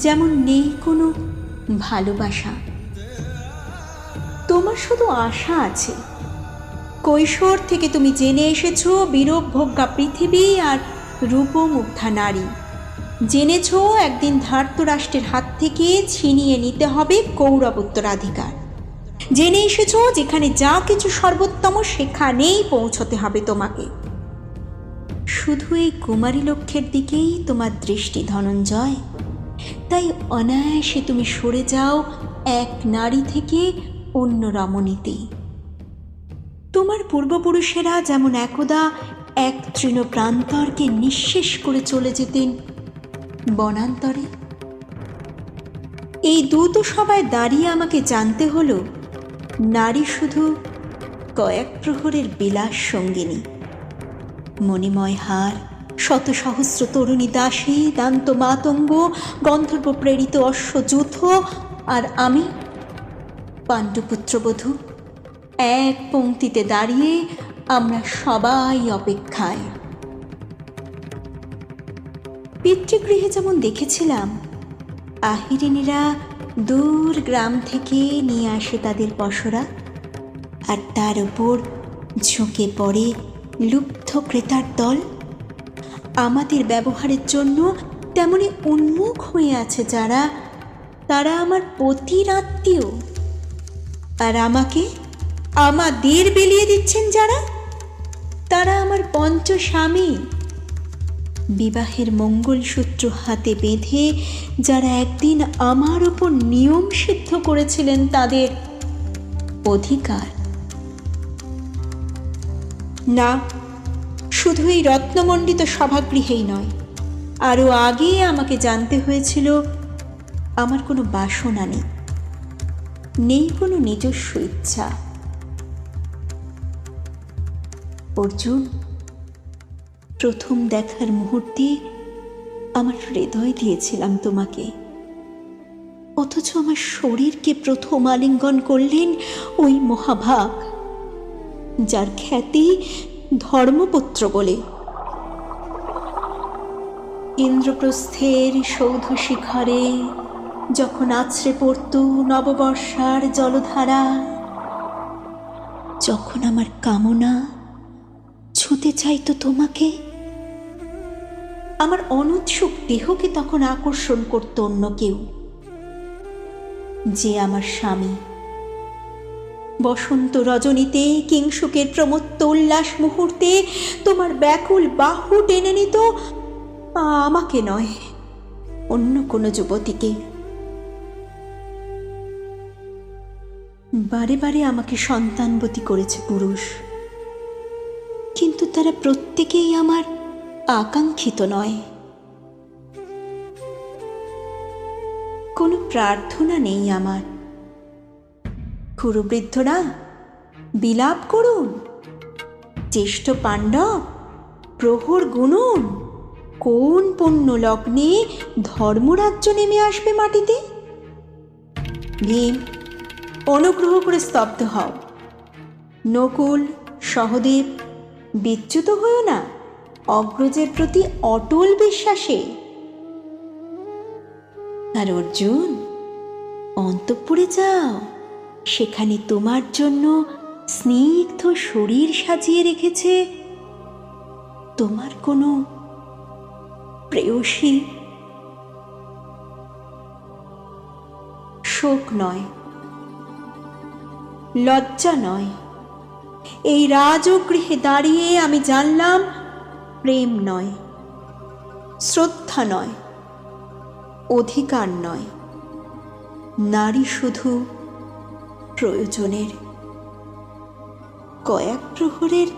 যেমন নেই কোনো ভালোবাসা। তোমার শুধু আশা আছে। কৈশোর থেকে তুমি জেনে এসেছো বীরভোগ্যা পৃথিবী আর রূপমুগ্ধা নারী। জেনেছ একদিন ধার্তরাষ্ট্রের হাত থেকে ছিনিয়ে নিতে হবে কৌরব উত্তরাধিকার। জেনে এসেছো যেখানে যা কিছু সর্বোত্তম সেখানেই পৌঁছতে হবে তোমাকে। শুধু এই কুমারী লক্ষ্যের দিকেই তোমার দৃষ্টি ধনঞ্জয়, তাই অনায়াসে তুমি সরে যাও এক নারী থেকে অন্য রমণীতে। তোমার পূর্বপুরুষেরা যেমন একদা এক তৃণ প্রান্তরকে নিঃশেষ করে চলে যেতেন বনান্তরে, এই দূত সভায় দাঁড়িয়ে আমাকে জানতে হলো নারী শুধু কয়েক প্রহরের বিলাস সঙ্গিনী। মণিময় হার, শত সহস্র তরুণী দাসী, দান্ত মাতঙ্গ, গন্ধর্ব প্রেরিত অশ্বযূথ, আর আমি পাণ্ডুপুত্রবধূ। এক পংক্তিতে দাঁড়িয়ে আমরা সবাই অপেক্ষায়। পিতৃগৃহে যেমন দেখেছিলাম আহিরিনীরা দূর গ্রাম থেকে নিয়ে আসে তাদের পসরা, আর তার উপর ঝুঁকে পড়ে লুব্ধ ক্রেতার দল। আমাদের ব্যবহারের জন্য তেমনি উন্মুখ হয়ে আছে যারা, তারা আমার পতির আত্মীয়। আর আমাদের বিলিয়ে দিচ্ছেন যারা, তারা আমার পঞ্চস্বামী। বিবাহের মঙ্গলসূত্র হাতে বেঁধে যারা একদিন আমার উপর নিয়ম সিদ্ধ করেছিলেন তাদের অধিকার। না, শুধু এই রত্নমণ্ডিত সভাগৃহেই নয়, আরও আগে আমাকে জানতে হয়েছিল আমার কোনো বাসনা নেই কোনো নিজস্ব ইচ্ছা। অর্জুন, প্রথম দেখার মুহূর্তে আমার হৃদয় দিয়েছিলাম তোমাকে, অথচ আমার শরীরকে প্রথম আলিঙ্গন করলেন ওই মহাভাগ, যার খ্যাতি ধর্মপুত্র বলে। ইন্দ্রপ্রস্থের সৌধ শিখরে যখন আছড়ে পড়ত নববর্ষার জলধারা, যখন আমার কামনা ছুঁতে চাইতো তোমাকে, আমার অনুৎসুক দেহকে তখন আকর্ষণ করত অন্য কেউ, যে আমার স্বামী। বসন্ত রজনীতে কিংসুকের প্রমত্ত উল্লাস মুহূর্তে তোমার ব্যাকুল বাহু টেনে নিত আমাকে নয়, অন্য কোনো যুবতীকে। বারে বারে আমাকে সন্তানবতী করেছে পুরুষ, কিন্তু তারা প্রত্যেকেই আমার আকাঙ্ক্ষিত নয়। কোনো প্রার্থনা নেই আমার। খুরবৃদ্ধরা বিলাপ করুন, জ্যেষ্ঠ পাণ্ডব প্রহর গুনুন, কোন পুণ্য লগ্নে ধর্মরাজ্য নেমে আসবে মাটিতে? ভীম, অনুগ্রহ করে স্তব্ধ হও। নকুল, সহদেব, বিচ্যুত হও না অগ্রজের প্রতি অটল বিশ্বাসে। আর অর্জুন, অন্তঃপুরে যাও, সেখানে তোমার জন্য স্নিগ্ধ শরীর সাজিয়ে রেখেছে তোমার কোনো প্রেয়সী। শোক নয়, লজ্জা নয়, এই রাজগৃহে দাঁড়িয়ে আমি জানলাম প্রেম নয়, শ্রদ্ধা নয়, অধিকার নয়, নারী শুধু প্রয়োজনের কয়েক প্রহরের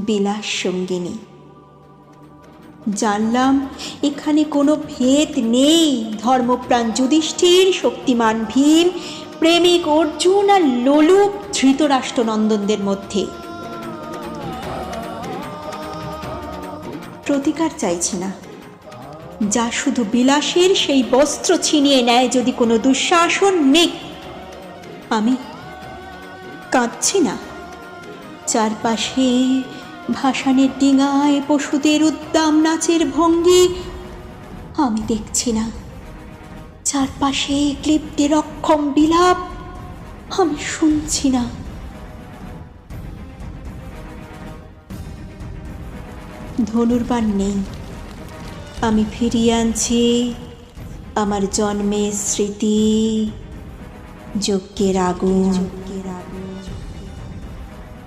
বিলাস সঙ্গিনী। জানলাম এখানে কোনো ভেদ নেই ধর্মপ্রাণ যুধিষ্ঠির, শক্তিমান ভীম, প্রেমিক অর্জুন আর লোলুপ ধৃতরাষ্ট্রনন্দনদের মধ্যে। প্রতিকার চাইছি না, যা শুধু বিলাসের সেই বস্ত্র ছিনিয়ে নেয় যদি কোনো দুঃশাসন নিক। আমি কাঁদছি না, চারপাশে ভাসানের ডিঙায় পশুদের উদ্দাম নাচের ভঙ্গি আমি দেখছি না, চারপাশে ক্লিপ্তের অক্ষম বিলাপ আমি শুনছি না। ধনুর্বাণ নেই, আমি ফিরিয়ে আনছি আমার জন্মের স্মৃতি, যজ্ঞের আগুন।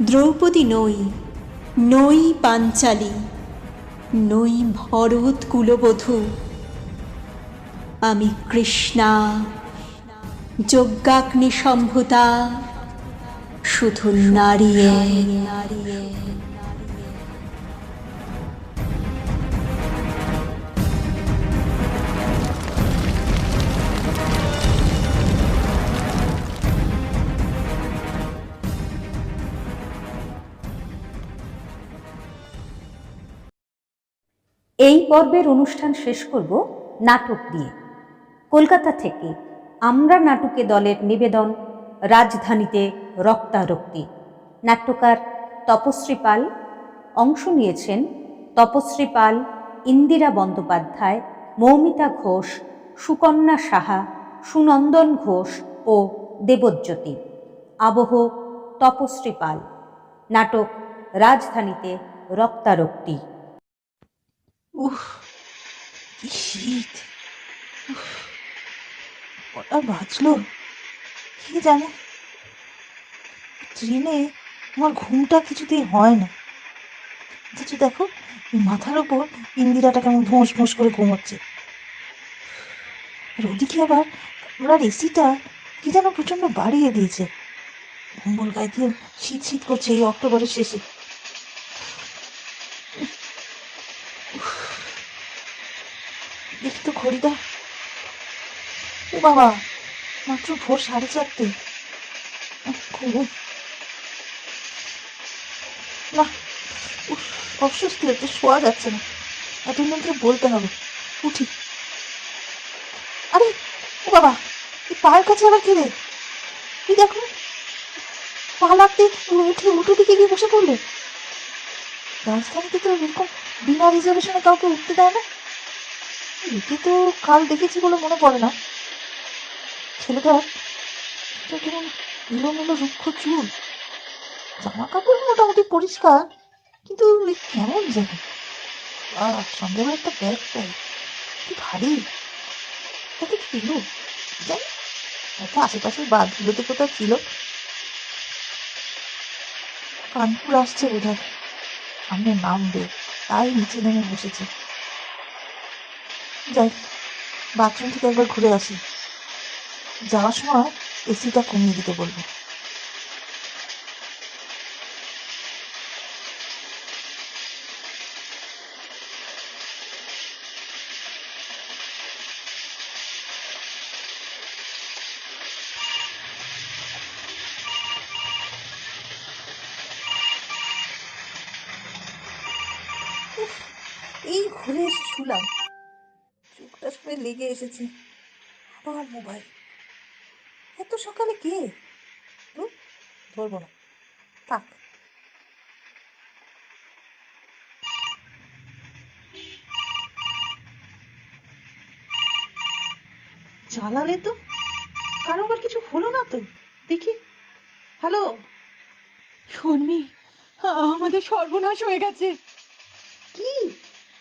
দ্রৌপদী নই, নই পাঞ্চালী, নই ভরত কুলবধূ, আমি কৃষ্ণা, যজ্ঞাগ্নি সম্ভূতা, শুধু নারী। এই পর্বের অনুষ্ঠান শেষ করব নাটক দিয়ে। কলকাতা থেকে আমরা নাটকে দলের নিবেদন, রাজধানীতে রক্তারক্তি। নাট্যকার তপশ্রী পাল। অংশ নিয়েছেন তপশ্রী পাল, ইন্দিরা বন্দ্যোপাধ্যায়, মৌমিতা ঘোষ, সুকন্যা সাহা, সুনন্দন ঘোষ ও দেবজ্যোতি। আবহ তপশ্রী পাল। নাটক রাজধানীতে রক্তারক্তি। উফ, কি শীত! উফ, কটা বাজলো কে জানে। ট্রেনে আমার ঘুমটা কিছুতেই হয় না। অথচ দেখো, মাথার ওপর ইন্দিরাটা কেমন ভোঁস ভোঁস করে ঘুমোচ্ছে। আর ওদিকে আবার ওনার এসিটা কি যেন প্রচন্ড বাড়িয়ে দিয়েছে। কম্বল গায়ে দিয়ে শীত শীত করছে এই অক্টোবরের শেষে। দেখি তো ঘড়িটা। ও বাবা, মাত্র ভোর 4:30। ঘুম না, অস্বস্তি হচ্ছে, শোয়া যাচ্ছে না। অ্যাটেন্ডেন্টকে বলতে হবে। উঠি। আরে ও বাবা, এই পায়ের কাছে আবার কে রে? এই দেখো, পা লাগতে উঠে উঠে দিকে গিয়ে বসে পড়লে। রাজধানীতে তো এরকম বিনা রিজার্ভেশনে কাউকে উঠতে দেয় না। একে তো কাল দেখেছি বলে মনে পড়ে না। ছেলেটার কেমন এলোমেলো রুক্ষ চুল, জামা কাপড় মোটামুটি পরিষ্কার, কিন্তু কেমন যেন। সঙ্গে আবার একটা ব্যাগ পাই, কি ভারী। তাতে কি এলো জানি, হয়তো আশেপাশের বাঁধগুলোতে কোথাও ছিল। কানপুর আসছে বোধ হয়, সামনে নামবে, তাই নিচে নেমে বসেছে। যাই, বাথরুম থেকে একবার ঘুরে আসি। যাওয়ার সময় এসিটা কমিয়ে দিতে বলবো। ঘরে এসে শুলাম, চোখটা শুয়ে লেগে এসেছে। আবার মোবাইল, এত সকালে কে? ধুর, ধরবো না, থাক। জ্বালালে তো, কারো আবার কিছু হলো না তো? দেখি। হ্যালো। শর্মি, আমাদের সর্বনাশ হয়ে গেছে। কি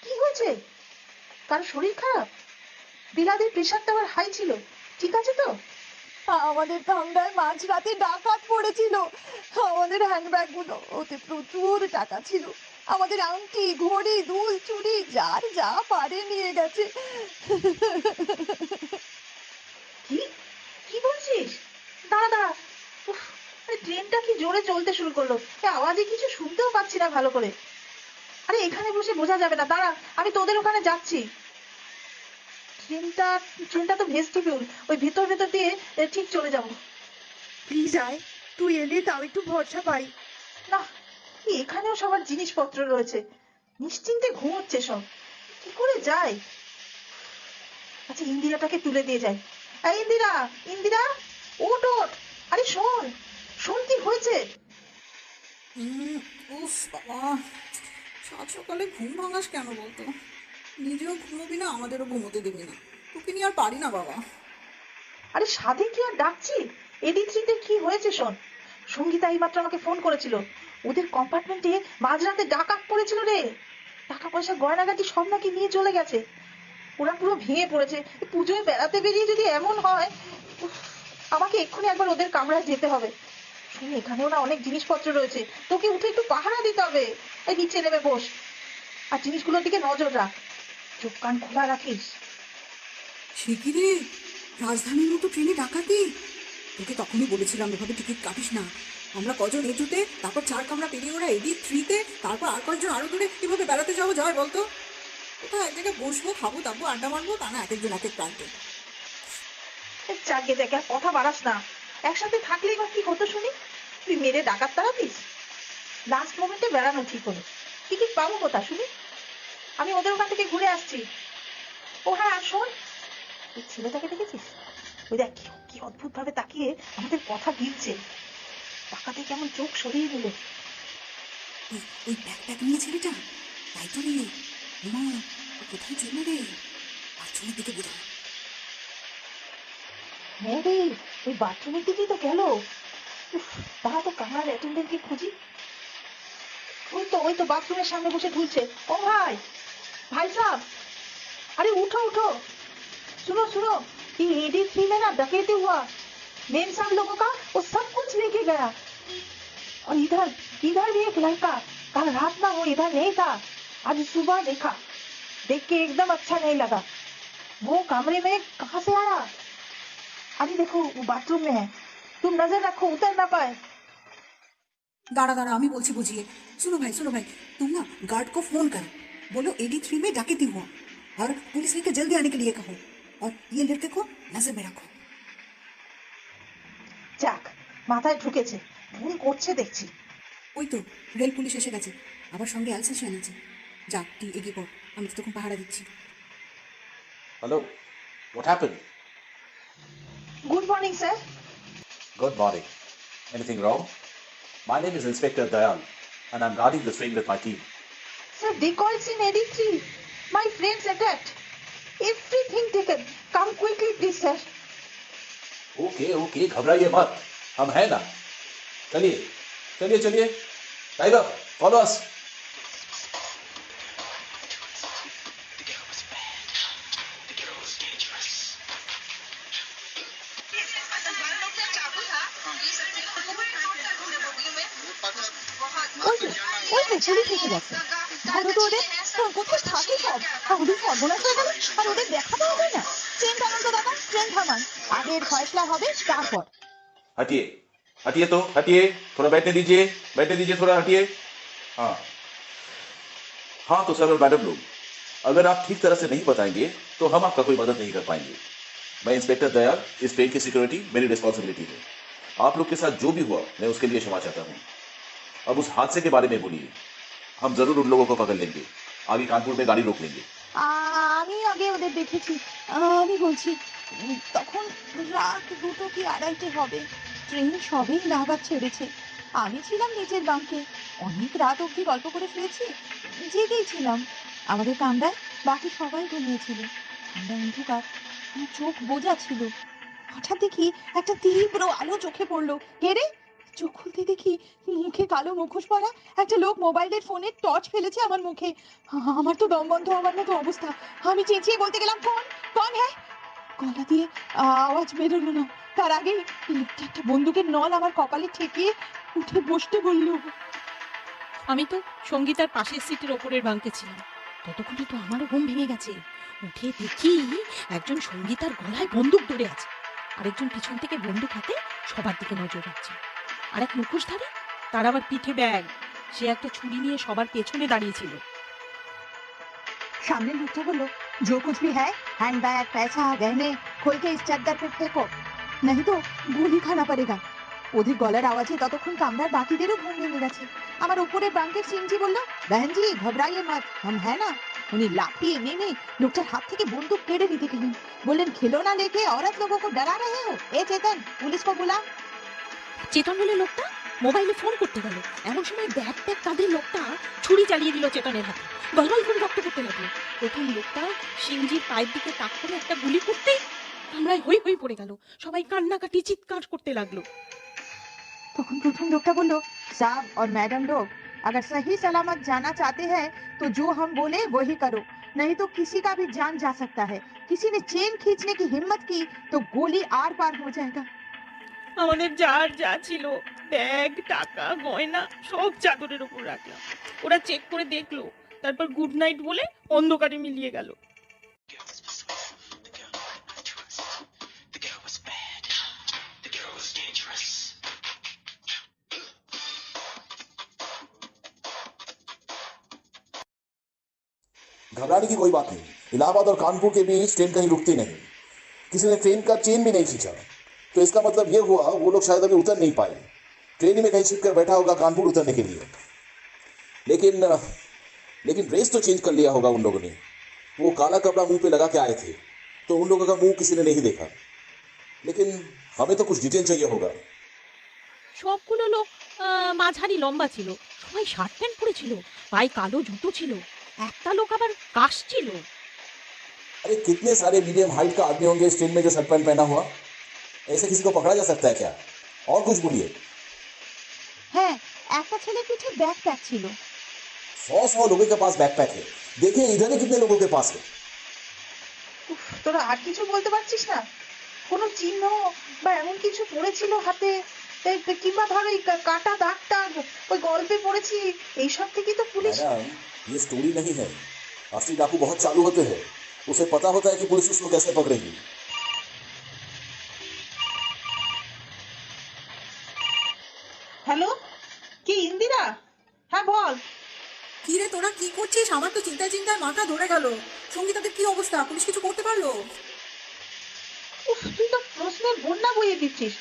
কি হয়েছে? কারো শরীর খারাপ? বিলাদের প্রেশারটা আবার হাই ছিল, ঠিক আছে তো? আমাদের কামরায় মাঝরাতে ডাকাত পড়েছিল। আমাদের হ্যান্ডব্যাগ গুলো, ওতে প্রচুর টাকা ছিল। আমাদের আংটি, ঘড়ি, দুল, চুড়ি, যার যা পারে নিয়ে গেছে। কি কি বলছিস? দাঁড়া দাঁড়া, উফ, আরে ট্রেনটা কি জোরে চলতে শুরু করলো, এ আওয়াজে কিছু শুনতেও পাচ্ছি না ভালো করে। আরে এখানে বসে বোঝা যাবে না, দাঁড়া, আমি তোদের ওখানে যাচ্ছি। ট্রেনটা ট্রেনটা তো ভেস্টিবিউল, ওই ভেতর ভেতর দিয়ে ঠিক চলে যাবো। প্লিজ আয়, তুই এলে তাও একটু ভরসা পাই। না, এখানেও সবার জিনিসপত্র রয়েছে, নিশ্চিন্তে ঘুমোচ্ছে সব, কি করে যায়? আচ্ছা, ইন্দিরাটাকে তুলে দিয়ে যাই। এই ইন্দিরা, ইন্দিরা, ওঠ ওঠ, আরে শোন, শোন কি হয়েছে? উফ বাবা, সাত সকালে ঘুম ভাঙাস কেন বলতো? নিজেও ঘুমোবি না, আমাদেরও ঘুমোতে দিবি না। তোকে নিয়ে আর পারি না বাবা। আরে সাধে কি আর ডাকছি? এডি3-তে কি হয়েছে শোন। সঙ্গীতা এইমাত্র আমাকে ফোন করেছিল, ওদের কম্পার্টমেন্টে মাঝরাতে ডাকাত পড়েছিল রে। টাকা পয়সা গয়নাগাটি সব নাকি নিয়ে চলে গেছে। ওরা পুরো ভেঙে পড়েছে। পুজোয় বেড়াতে বেরিয়ে যদি এমন হয়, উফ, আমাকে এক্ষুনি একবার ওদের কামরায় যেতে হবে। শুনি এখানেও না অনেক জিনিসপত্র রয়েছে, তোকে উঠে একটু পাহারা দিতে হবে। এই নিচে নেমে বস, আর জিনিসগুলোর দিকে নজর রাখ, চোখ কান খোলা রাখিস। সে কি রে, রাজধানীর মতো ট্রেনে ডাকাতি? তোকে তখনই বলেছিলাম এভাবে টিকিট কাটিস না। আমরা কজন এটুতে, তারপর 4 কামরা পেরিয়ে ওরা এডি3-তে, তারপর আর কয়েকজন আরো দূরে, এভাবে বেড়াতে যাওয়া যায় বলতো? কোথাও এক জায়গায় বসবো, খাবো দাবো, আড্ডা মারবো, তা না এক একজন এক এক প্রান্তে। চাকে দেখে আর কথা বাড়াস না, একসাথে থাকলেই বা কি হতো শুনি? তুই মেরে ডাকাত তাড়াতিস? লাস্ট মোমেন্টে বেড়ানো ঠিক হলো, টিকিট পাবো কোথা শুনি? আমি ওদের ওখান থেকে ঘুরে আসছি। ও হ্যাঁ, আর শোন, ওই ছেলেটাকে দেখেছিস? ওই দেখ কি অদ্ভুত ভাবে তাকিয়ে আমাদের কথা গিলছে। তাকাতে কেমন চোখ সরিয়ে নিল। ওই ব্যাকপ্যাক নিয়ে ছেলেটা, তাই তো রে। মা, কোথায় চলে রে? বাথরুমের দিকে বোঝা। হ্যাঁ রে, ওই বাথরুমের দিকেই তো গেল। উফ, তারা তো কামরার অ্যাটেন্ডেন্টকে খুঁজি। ওই তো বাথরুমের সামনে বসে ঝুলছে। ও ভাই, भाई साहब, अरे उठो उठो, सुनो सुनो, ये एडी3 में ना डकैती हुआ, मेम साहब लोगों का वो सब कुछ लेके गया। और इधर इधर भी एक लड़का, कल रात ना वो इधर नहीं था, आज सुबह देखा, देख के एकदम अच्छा नहीं लगा। वो कमरे में कहाँ से आया? अरे देखो वो बाथरूम में है, तुम नजर रखो उतर ना पाए। दाड़ा दाड़ा, আমি বলছি বুঝিয়ে। सुनो भाई, तुम ना गार्ड को फोन करो, बोलो एडी3 में डकैती हुआ और पुलिस लेके जल्दी आने के लिए कहो, और ये लड़के को नजर में रखो। যাক, মাথায় ঢুকেছে, ভুল করছে দেখছি। ওই তো রেল পুলিশ এসে গেছে, আবার সঙ্গে অ্যালসেশন আছে। যা, তুই এগিয়ে পড়, আমি তো তখন পাহারা দিচ্ছি। Hello, what happened? Good morning sir. Good morning. Anything wrong? My name is Inspector Dayal, and I'm guarding the train with my team. Sir, decoys in AD3. My friends attacked. Everything taken. Come quickly, please, sir. Okay, घबराइए मत, हम हैं ना। चलिए, tiger, follow us. ওই তো police এসে গেছে। ধরো তো ওদের, কোথায় থাকে সব? আর ওদের সর্বনাশ হয়ে গেল, আর ওদের দেখা পাওয়া যায় না। ট্রেন থামান তো দাদা, ট্রেন থামান, আগের ফয়সলা হবে তারপর। हटिए तो, थोड़ा बैठने दीजिए थोड़ा, हटिए। हाँ तो सर और मैडम लोग, अगर आप ठीक तरह से नहीं बताएंगे तो हम आपका कोई मदद नहीं कर पाएंगे। मैं इंस्पेक्टर दयाल, इस ट्रेन की सिक्योरिटी मेरी रिस्पॉन्सिबिलिटी है। आप लोग के साथ जो भी हुआ मैं उसके लिए क्षमा चाहता हूँ। अब उस हादसे के बारे में बोलिए, हम जरूर उन लोगों को पकड़ लेंगे, आगे कानपुर में गाड़ी रोक लेंगे। আমি আগে ওদের দেখেছি। আমি বলছি, তখন রাত 2টো কি 2:30 হবে। ট্রেন সবেই ইলাহাবাদ ছেড়েছে। আমি ছিলাম নিচের বাঙ্কে। অনেক রাত অবধি গল্প করে শুয়েছি। জেগেই ছিলাম। আমাদের কামরায় বাকি সবাই ঘুমিয়েছিল। ঠান্ডা অন্ধকার, আমার চোখ বোজা ছিল। হঠাৎ দেখি একটা তীব্র আলো চোখে পড়লো। কে রে? চোখ খুলতে দেখি মুখে কালো মুখোশ পরা একটা লোক মোবাইলের ফোনে টর্চ ফেলেছে আমার মুখে। আমার তো দম বন্ধ হওয়ার মতো অবস্থা। আমি চেঁচিয়ে বলতে গেলাম, কোন কোন হ্যাঁ? গলা দিয়ে আওয়াজ বেরোলো না। তার আগেই লোকটা একটা বন্দুকের নল আমার কপালে ঠেকিয়ে উঠে বসতে বলল। আমি তো সঙ্গীতার পাশের সিটের ওপরের বাঙ্কে ছিলাম। ততক্ষণে তো আমারও ঘুম ভেঙে গেছে। উঠে দেখি একজন সঙ্গীতার গলায় বন্দুক ধরে আছে, আরেকজন পিছন থেকে বন্দুক হাতে সবার দিকে নজর রাখছে। আর এক মুখোশধারী, তার আবার পিঠে ব্যাগ। সে একটা ছুরি নিয়ে সবার পেছনে দাঁড়িয়েছিল। सामने लोग बोलो, जो कुछ भी है हैंड बैग पैसा गहने खोल के इस चादर पे फेंको, नहीं तो গুলি খানা পড়েগা। ওদের গলার আওয়াজে ততক্ষণ কামরার বাকিদেরও ঘুম ভেঙে গেছে। আমার উপরে বাঙ্কের সিংজি বলল, বহনজি ঘবরাইয়ে মত, हम है ना। উনি লাফিয়ে নেমে লোকটার হাত থেকে বন্দুক কেড়ে নিতে গেলেন। বললেন, खिलौना लेके औरत लोगों को डरा रहे हो। ए चेतन, पुलिस को बुला। চেতন বলে লোকটা মোবাইলে ফোন করতে গেল। এমন সময় ব্যাগ প্যাক কাঁধে লোকটা ছুরি চালিয়ে দিল চেতনের হাতে। গলগল করে রক্ত করতে লাগলো। প্রথম লোকটা সিংজির পায়ের দিকে তাক করে একটা গুলি করতেই কামরায় হই হই পড়ে গেল। সবাই কান্নাকাটি চিৎকার করতে লাগলো। তখন প্রথম লোকটা বলল, साहब और मैडम लोग अगर सही सलामत जाना चाहते हैं तो जो हम बोले वही करो, नहीं तो किसी का भी जान जा सकता है। किसी ने चेन खींचने की हिम्मत की तो गोली आर पार हो जाएगा। আমাদের যার যা ছিল, ব্যাগ টাকা গয়না সব চাদরের উপর রাখলাম। ওরা চেক করে দেখলো, তারপর গুড নাইট বলে অন্ধকারে মিলিয়ে গেল। घबराने की कोई बात नहीं। इलाहाबाद और कानपुर के बीच ट्रेन कहीं रुकती नहीं। किसी ने ट्रेन का चेन भी नहीं खींचा, तो इसका मतलब ये हुआ वो लोग शायद अभी उतर नहीं पाए। ट्रेन में कहीं छिप कर बैठा होगा कानपुर उतरने के लिए। लेकिन ड्रेस तो चेंज कर लिया होगा उन लोगों ने। वो काला कपड़ा मुंह पे लगा के आए थे, तो उन लोगों का मुंह किसी ने नहीं देखा। लेकिन हमें तो कुछ डिटेल चाहिए होगा। সবগুলো লোক মাঝারি লম্বা ছিল, সবাই শার্ট প্যান্ট পরেছিল, পায়ে কালো জুতো ছিল। একটা লোক আবার কাশ ছিল। अरे कितने सारे मीडियम हाइट का आदमी होंगे इस ट्रेन में जो शर्ट पैंट पहना हुआ। ऐसे किसी को पकड़ा जा सकता है क्या? और कुछ बोलिए। হ্যাঁ, একটা ছেলের পিঠে ব্যাকপ্যাক ছিল। 100 लोगों के पास बैकपैक है। देखिए इधर ही कितने लोगों के पास है। তোরা আর কিছু বলতে পারছিস না? কোনো চিহ্ন বা এমন কিছু পড়েছিল হাতে, কিংবা ধর এই কাটা দাগ টাগ ওই গল্পে পড়েছি, এইসব থেকেই তো পুলিশ। मैडम, ये स्टोरी नहीं है। असली डाकू बहुत चालू होते हैं। उसे पता होता है कि पुलिस उसको कैसे पकड़ेगी। হ্যালো, কি ইন্দিরা? হ্যাঁ বল। কি রে তোরা কি করছিস? আমার তো চিন্তায় চিন্তায় মাথা ধরে গেল। সঙ্গীতাদের কি অবস্থা? পুলিশ কিছু করতে পারলো? উফ, তুই তো প্রশ্নের বন্যা বইয়ে দিচ্ছিস।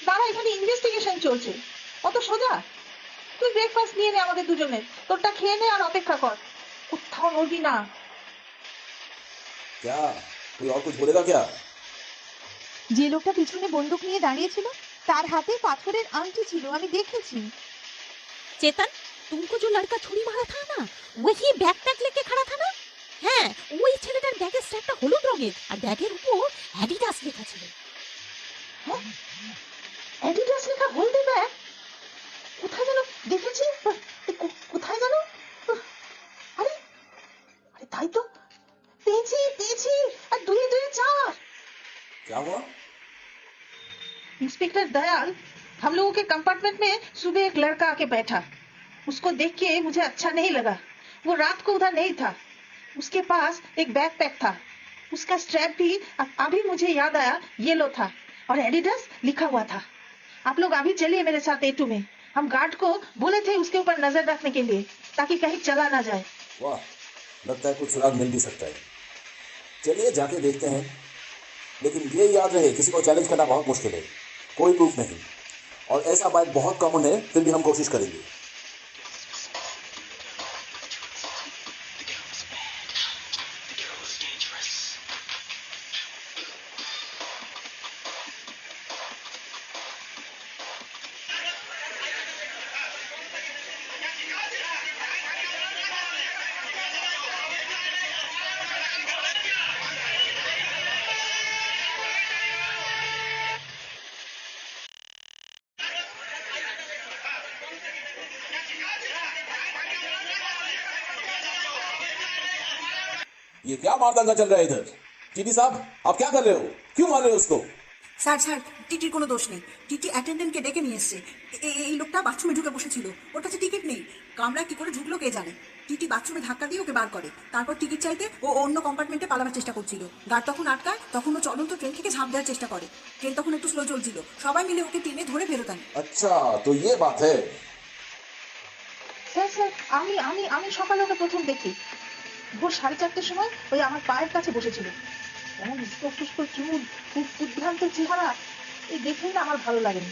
দাঁড়া, এখানে ইনভেস্টিগেশন চলছে। অত সোজা? তুই ব্রেকফাস্ট নিয়ে নে আমাদের দুজনের, তোরটা খেয়ে নে আর অপেক্ষা কর। কোথাও নড়বি না। क्या कोई और कुछ बोलेगा क्या? যে লোকটা পিছনে বন্দুক নিয়ে দাঁড়িয়েছিল তার হাতে পাথরের আংটি ছিল, আমি দেখেছি। चेतन, तुमको जो लड़का छुरी मारा था ना, वही बैकपैक लेके खड़ा था ना? হ্যাঁ, ওই ছেলেটার ব্যাগের স্ট্র্যাপটা হলুদ রঙের আর ব্যাগের উপর অ্যাডিডাস লেখা ছিল। অ্যাডিডাস লেখা হলদে ব্যাগ? কোথায় যেন দেখেছি। কোথায় যেন? আরে আরে তাই তো, পেয়েছি। আর 2 2 4। क्या हुआ? इंस्पेक्टर दयाल, हम लोगों के कंपार्टमेंट में सुबह एक लड़का आके बैठा। उसको देख के मुझे अच्छा नहीं लगा। वो रात को उधर नहीं था। उसके पास एक बैकपैक था। उसका स्ट्रैप भी अभी मुझे याद आया येलो था और एडिडास लिखा हुआ था। आप लोग अभी चलिए मेरे साथ A2 में। हम गार्ड को बोले थे उसके ऊपर नजर रखने के लिए, ताकि कहीं चला ना जाए। वाह, लगता है कुछ सुराग मिल भी सकता है। चलिए जाके देखते हैं। लेकिन ये याद रहे, किसी को चैलेंज करना बहुत मुश्किल है। कोई प्रूफ नहीं, और ऐसा बाइक बहुत कॉमन है, फिर भी हम कोशिश करेंगे। ये क्या मारदंगा चल रहा है इधर? टीटी साहब, आप क्या कर रहे हो? क्यों मार रहे हो उसको? স্যার স্যার টিটির কোনো দোষ নেই। টিটি অ্যাটেন্ডেন্টকে ডেকে নিয়ে এসছে। এই লোকটা বাথরুমে ঢুকে বসেছিল, ওর কাছে টিকিট নেই। কামরায় কি করে ঢুকলো কে জানে। টিটি বাথরুমে ধাক্কা দিয়ে ওকে বার করে, তারপর টিকিট চাইতে ও অন্য কম্পার্টমেন্টে পালাবার চেষ্টা করছিল। গার্ড তখন আটকায়, তখন ও চলন্ত ট্রেন থেকে ঝাঁপ দেওয়ার চেষ্টা করে। ট্রেন তখন একটু স্লো চলছিল, সবাই মিলে ওকে টেনে ধরে ফেরত আনে। अच्छा, तो ये बात है। স্যার স্যার আমি আমি আমি সকালে ওকে প্রথম দেখি ভোর 4:30টার সময় ওই আমার পায়ের কাছে বসেছিল। এমন স্পষ্ট চুল, খুব উদ্ভ্রান্ত চেহারা, এই দেখেই না আমার ভালো লাগেনি।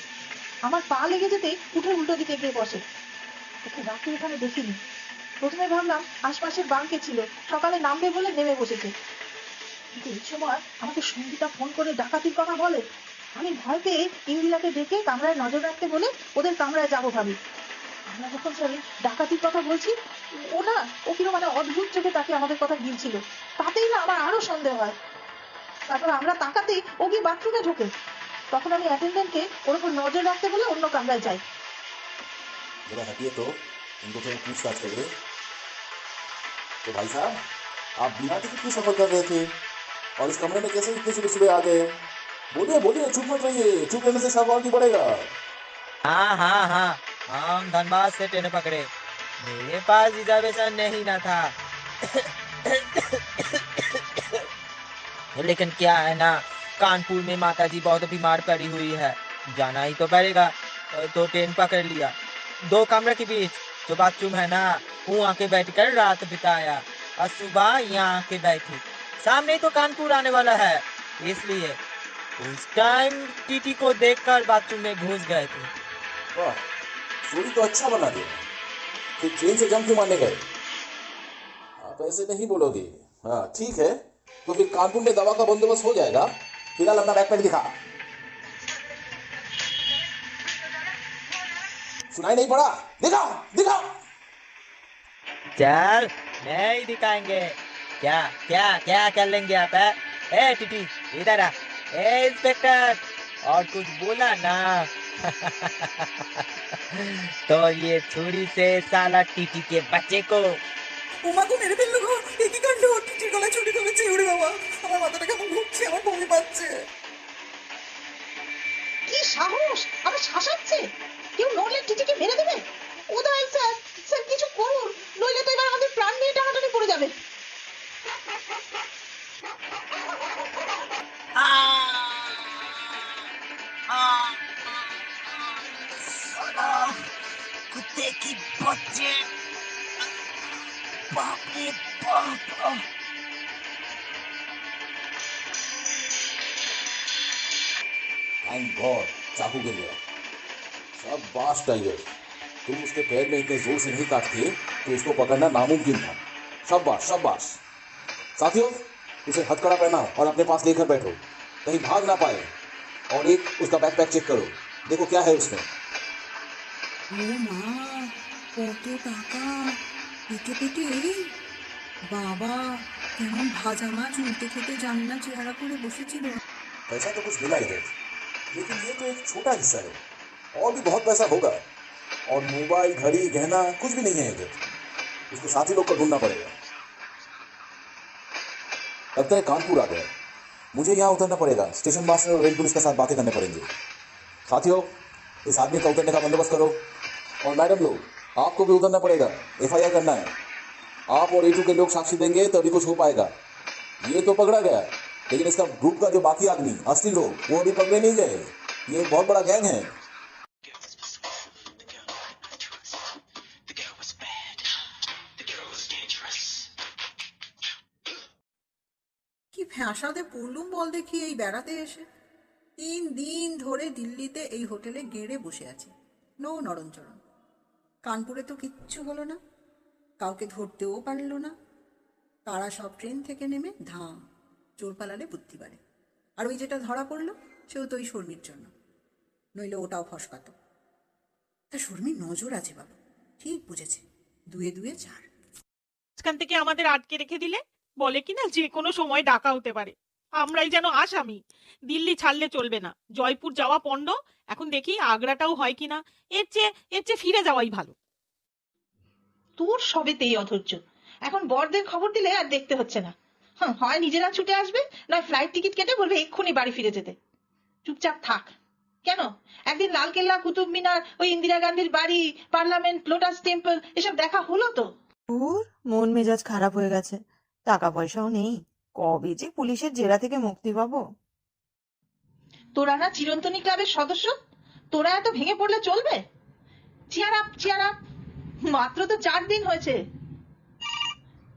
আমার পা লেগে যেতে উঠে উল্টো দিকে গিয়ে বসে। ওকে রাতে এখানে দেখিনি। প্রথমে ভাবলাম আশপাশের বাঙ্কে ছিল, সকালে নামবে বলে নেমে বসেছে। কিন্তু এই সময় আমাকে সঙ্গীতা ফোন করে ডাকাতির কথা বলে। আমি ভয় পেয়ে ইন্দিরাকে ডেকে কামরায় নজর রাখতে বলে ওদের কামরায় যাবো ভাবি। আমরা যখন স্যার ডাকাতির কথা বলছি, ও কিরকম মানে অদ্ভুত চোখে তাকে আমাদের কথা গিলছিল। তাতেই না আমার আরো সন্দেহ হয়। তারপর আমরা তাকাতেই ও গিয়ে বাথরুমে ঢোকে। তখন আমি অ্যাটেন্ডেন্টকে ওর উপর নজর রাখতে বলে অন্য কামরায় যাই। जरा हटिए तो, इनको थोड़ा पूछताछ करिए। तो भाई साहब, आप बिना टिकट की सफर कर रहे थे और इस कमरे में कैसे इतने सुबह सुबह आ गए? बोलिए बोलिए, चुप मत रहिए, चुप रहने से शक और नहीं बढ़ेगा। हाँ हाँ हाँ, हम धनबाद से ट्रेन पकड़े, मेरे पास रिजर्वेशन नहीं ना था। लेकिन क्या है ना, कानपुर में माता जी बहुत बीमार पड़ी हुई है, जाना ही तो पड़ेगा, तो ट्रेन पकड़ लिया। 2 कमरे के बीच जो बाथरूम है ना, वहाँ के बैठकर रात बिताया और सुबह यहाँ आके बैठी। सामने तो कानपुर आने वाला है, इसलिए उस टाइम टीटी को देखकर बाथरूम में घुस गए थे। वाह, स्टोरी तो अच्छा बना दिया। फिर ट्रेन से जंप क्यों मारने गए? आप ऐसे नहीं बोलोगे। हाँ ठीक है, तो फिर कानपुर में दवा का बंदोबस्त हो जाएगा। फिलहाल अपना बैकपैक दिखा। सुनाई नहीं पड़ा? दिखाओ दिखाओ। चल नहीं दिखाएंगे, क्या क्या क्या कर लेंगे आप? ए टीटी इधर आ। ए इंस्पेक्टर, और कुछ बोला ना? तो ये छुरी से साला टीटी के बच्चे को উমাকে মেরে ফেললো গো, এ কি কাণ্ড! টিটির গলায় ছুরি ধরেছে, ওরে বাবা, আমার মাথাটা কেমন ঘুরছে, আমার বমি পাচ্ছে। কি সাহস! আবার শাসাচ্ছে। কেউ নড়লে টিটিকে মেরে দেবে। উদয় স্যার, স্যার কিছু করুন, নইলে তো এবার আমাদের প্রাণ নিয়ে টানাটানি পড়ে যাবে। कुत्ते की बच्चे, बाप रे बाप। थैंक गॉड, चाकू गिर गया। सब बास टाइगर, तुम उसके पैर में इतने जोर से नहीं काटते तो इसको पकड़ना नामुमकिन था। शाबाश शाबाश। साथियों, उसे हथकड़ा पहनाओ और अपने पास लेकर बैठो, कहीं भाग ना पाए। और एक उसका बैकपैक चेक करो, देखो क्या है उसमें। ও মা, কত টাকা! পেটে পেটে বাবা, কেমন ভাজা মাছ উল্টে খেতে জানি না চেহারা করে বসেছিল। पैसा तो कुछ मिला इधर, लेकिन ये तो एक छोटा हिस्सा है, और भी बहुत पैसा होगा। और मोबाइल, घड़ी, गहना कुछ भी नहीं है इधर। उसके साथी लोग को ढूंढना पड़ेगा। लगता है कानपुर आ गया। मुझे यहाँ उतरना पड़ेगा, स्टेशन मास्टर और रेल पुलिस के साथ बातें करने पड़ेंगे। साथियों, इस आदमी का उतरने का बंदोबस्त करो। और मैडम लोग, आपको भी उतरना पड़ेगा, FIR करना है। आप और A2 के लोग साक्षी देंगे तभी कुछ हो पाएगा। ये तो पकड़ा गया, लेकिन इसका ग्रुप का जो बाकी आदमी, असली लोग, वो अभी पकड़े नहीं गए। ये एक बहुत बड़ा गैंग है। কি ফ্যাঁসাতে পড়লুম বল দেখি এই বেড়াতে এসে। 3 দিন ধরে দিল্লিতে এই হোটেলে গেড়ে বসে আছি, নো নড়নচড়ন। কানপুরে তো কিচ্ছু হলো না, কাউকে ধরতেও পারলো না। তারা সব ট্রেন থেকে নেমে ধাম, চোর পালালে বুদ্ধি বাড়ে। আর ওই যেটা ধরা পড়লো, সেও তো ওই শর্মির জন্য, নইলে ওটাও ফসকাতো। তা শর্মির নজর আছে বাবা, ঠিক বুঝেছে, 2 2 4। মাঝখান থেকে আমাদের আটকে রেখে দিলে বলে কিনা যে কোনো সময় ডাকা হতে পারে। আমরাই যেন আসামি। দিল্লি ছাড়লে চলবে না, জয়পুর যাওয়া পণ্ড। এখন দেখি আগ্রাটাও হয় কিনা। এর চেয়ে ফিরে যাওয়াই ভালো। তোর সবেতেই অধৈর্য। এখন বরদের খবর দিলে আর দেখতে হচ্ছে না। হয় নিজেরা ছুটে আসবে, নয় ফ্লাইট টিকিট কেটে বলবে এক্ষুনি বাড়ি ফিরে যেতে। চুপচাপ থাক। কেন, একদিন লালকেল্লা, কুতুব মিনার, ওই ইন্দিরা গান্ধীর বাড়ি, পার্লামেন্ট, লোটাস টেম্পল এসব দেখা হলো তো? ওর মন মেজাজ খারাপ হয়ে গেছে, টাকা পয়সাও নেই, কবে যে পুলিশের জেরা থেকে মুক্তি পাবো। তোরা না চিরন্তনী ক্লাবের সদস্য, তোরা এত ভেঙে পড়লে চলবে? Chair up, chair up. মাত্র তো 4 দিন হয়েছে।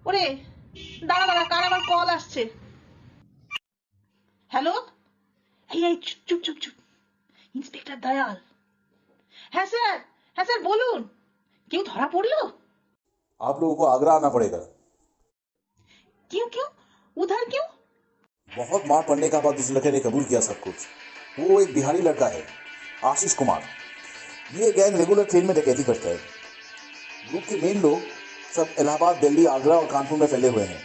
ওরে দাঁড়া দাঁড়া, কার আবার কল আসছে। হ্যালো, এই চুপ চুপ চুপ চুপ। ইন্সপেক্টর দয়াল। হ্যাঁ স্যার বলুন। কেউ ধরা পড়লো? आप लोगों को आगरा आना पड़ेगा। क्यों क्यों उधर क्यों? बहुत मार पड़ने का बाद उस लड़के ने कबूल किया सब कुछ। वो एक बिहारी लड़का है, आशीष कुमार। ये गैंग रेगुलर ट्रेन में डकैती करता है। ग्रुप के मेन लोग सब इलाहाबाद, दिल्ली, आगरा और कानपुर में फैले हुए हैं।